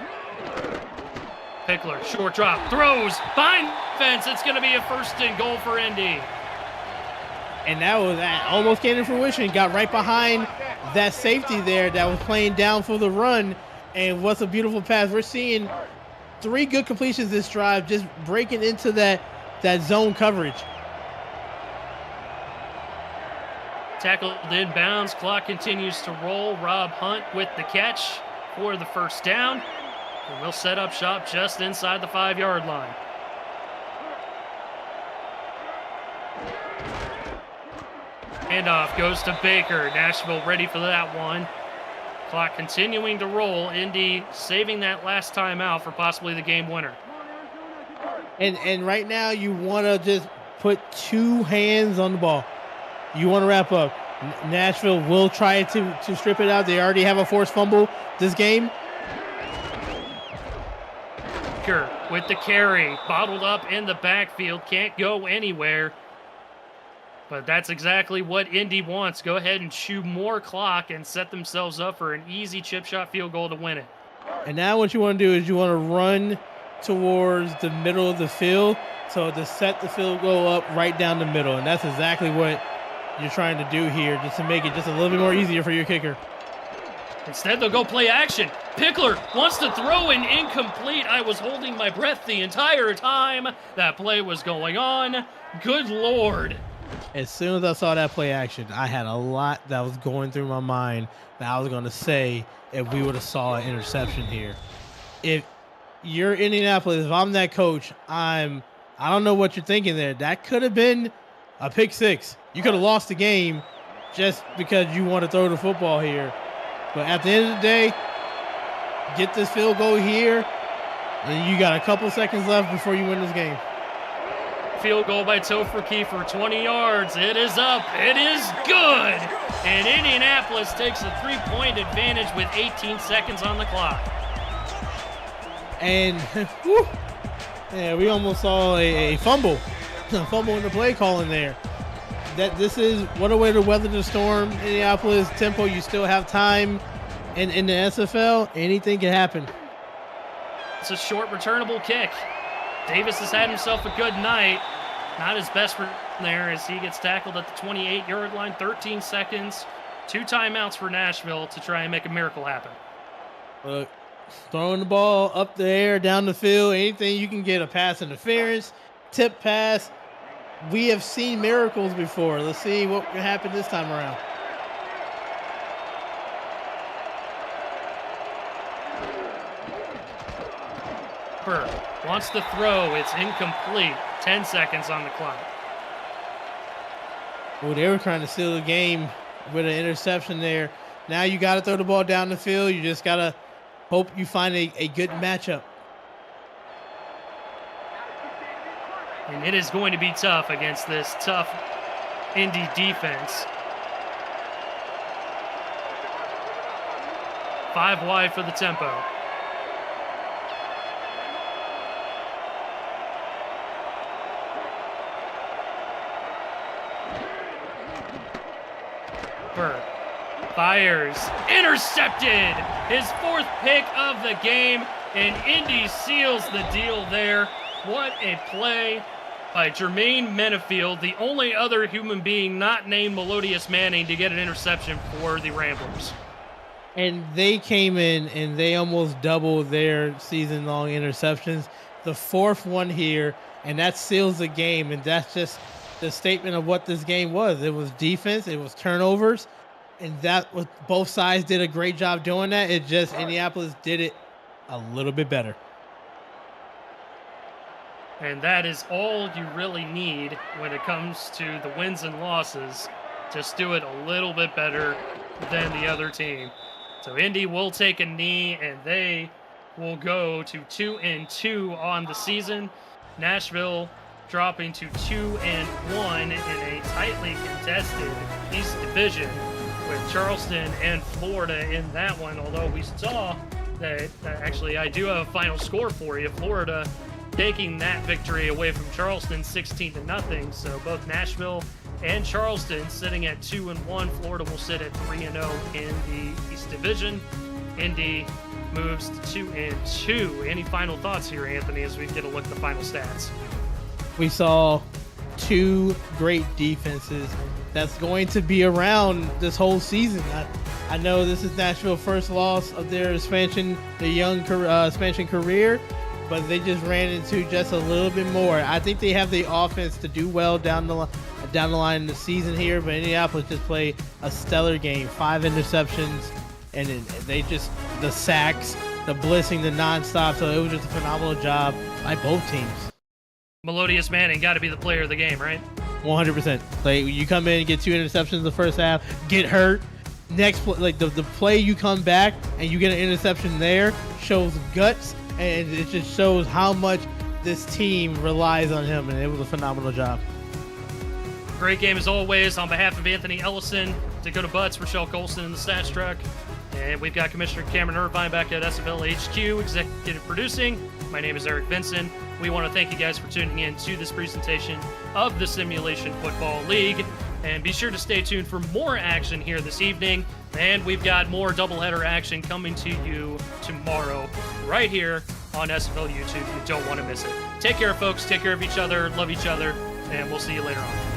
Pickler, short drop, throws, behind fence. It's going to be a 1st and goal for Indy. And that almost came to fruition. Got right behind that safety there that was playing down for the run. And what's a beautiful pass. We're seeing 3 good completions this drive, just breaking into that zone coverage. Tackled inbounds. Clock continues to roll. Rob Hunt with the catch for the 1st down. And we'll set up shop just inside the 5-yard line. Handoff goes to Baker. Nashville ready for that one. Clock continuing to roll. Indy saving that last time out for possibly the game winner. And right now you want to just put 2 hands on the ball. You want to wrap up. Nashville will try to strip it out. They already have a forced fumble this game. With the carry, bottled up in the backfield, can't go anywhere. But that's exactly what Indy wants. Go ahead and chew more clock and set themselves up for an easy chip shot field goal to win it. And now what you want to do is you want to run towards the middle of the field, so to set the field goal up right down the middle. And that's exactly what you're trying to do here, just to make it just a little bit more easier for your kicker. Instead, they'll go play action. Pickler wants to throw an incomplete. I was holding my breath the entire time that play was going on. Good Lord. As soon as I saw that play action, I had a lot that was going through my mind that I was going to say if we would have saw an interception here. If you're Indianapolis, if I'm that coach, I don't know what you're thinking there. That could have been a pick six. You could have lost the game just because you want to throw the football here. But at the end of the day, get this field goal here, and you got a couple seconds left before you win this game. Field goal by Topher Kiefer, 20 yards. It is up. It is good. And Indianapolis takes a 3-point advantage with 18 seconds on the clock. And whew, yeah, we almost saw a fumble. A fumble in the play calling there. This is what a way to weather the storm. Indianapolis tempo, you still have time. And in the SFL, anything can happen. It's a short returnable kick. Davis has had himself a good night. Not his best for there as he gets tackled at the 28-yard line. 13 seconds. 2 timeouts for Nashville to try and make a miracle happen. Look, throwing the ball up the air, down the field, anything you can get, a pass interference, tip pass. We have seen miracles before. Let's see what can happen this time around. Burr wants to throw. It's incomplete. 10 seconds on the clock. Well, they were trying to steal the game with an interception there. Now you got to throw the ball down the field. You just got to hope you find a good matchup. And it is going to be tough against this tough Indy defense. 5 wide for the tempo. Burr fires, intercepted, his 4th pick of the game, and Indy seals the deal there. What a play by Jermaine Menefield, the only other human being not named Melodious Manning to get an interception for the Ramblers. And they came in and they almost doubled their season-long interceptions. The 4th one here, and that seals the game, and that's just the statement of what this game was. It was defense, it was turnovers, and that was, both sides did a great job doing that. It just Indianapolis did it a little bit better. And that is all you really need when it comes to the wins and losses. Just do it a little bit better than the other team. So Indy will take a knee, and they will go to 2-2 on the season. Nashville dropping to 2-1 in a tightly contested East Division with Charleston and Florida in that one. Although we saw that actually I do have a final score for you. Florida taking that victory away from Charleston 16-0. So both Nashville and Charleston sitting at 2-1. Florida will sit at 3-0 in the East Division. Indy moves to 2-2. Any final thoughts here, Anthony, as we get a look at the final stats? We saw 2 great defenses that's going to be around this whole season. I know this is Nashville's first loss of their expansion career, but they just ran into just a little bit more. I think they have the offense to do well down the line in the season here, but Indianapolis just played a stellar game. 5 interceptions, and they just, the sacks, the blitzing, the nonstop. So it was just a phenomenal job by both teams. Melodious Manning got to be the player of the game, right? 100%. Like, you come in and get 2 interceptions in the first half, get hurt. Next play, like the play you come back and you get an interception there, shows guts, and it just shows how much this team relies on him, and it was a phenomenal job. Great game as always. On behalf of Anthony Ellison, Dakota Butts, Rochelle Colson in the stats truck, and we've got Commissioner Cameron Irvine back at SFL HQ, executive producing. My name is Eric Vinson. We want to thank you guys for tuning in to this presentation of the Simulation Football League. And be sure to stay tuned for more action here this evening. And we've got more doubleheader action coming to you tomorrow right here on SFL YouTube. You don't want to miss it. Take care, folks. Take care of each other. Love each other. And we'll see you later on.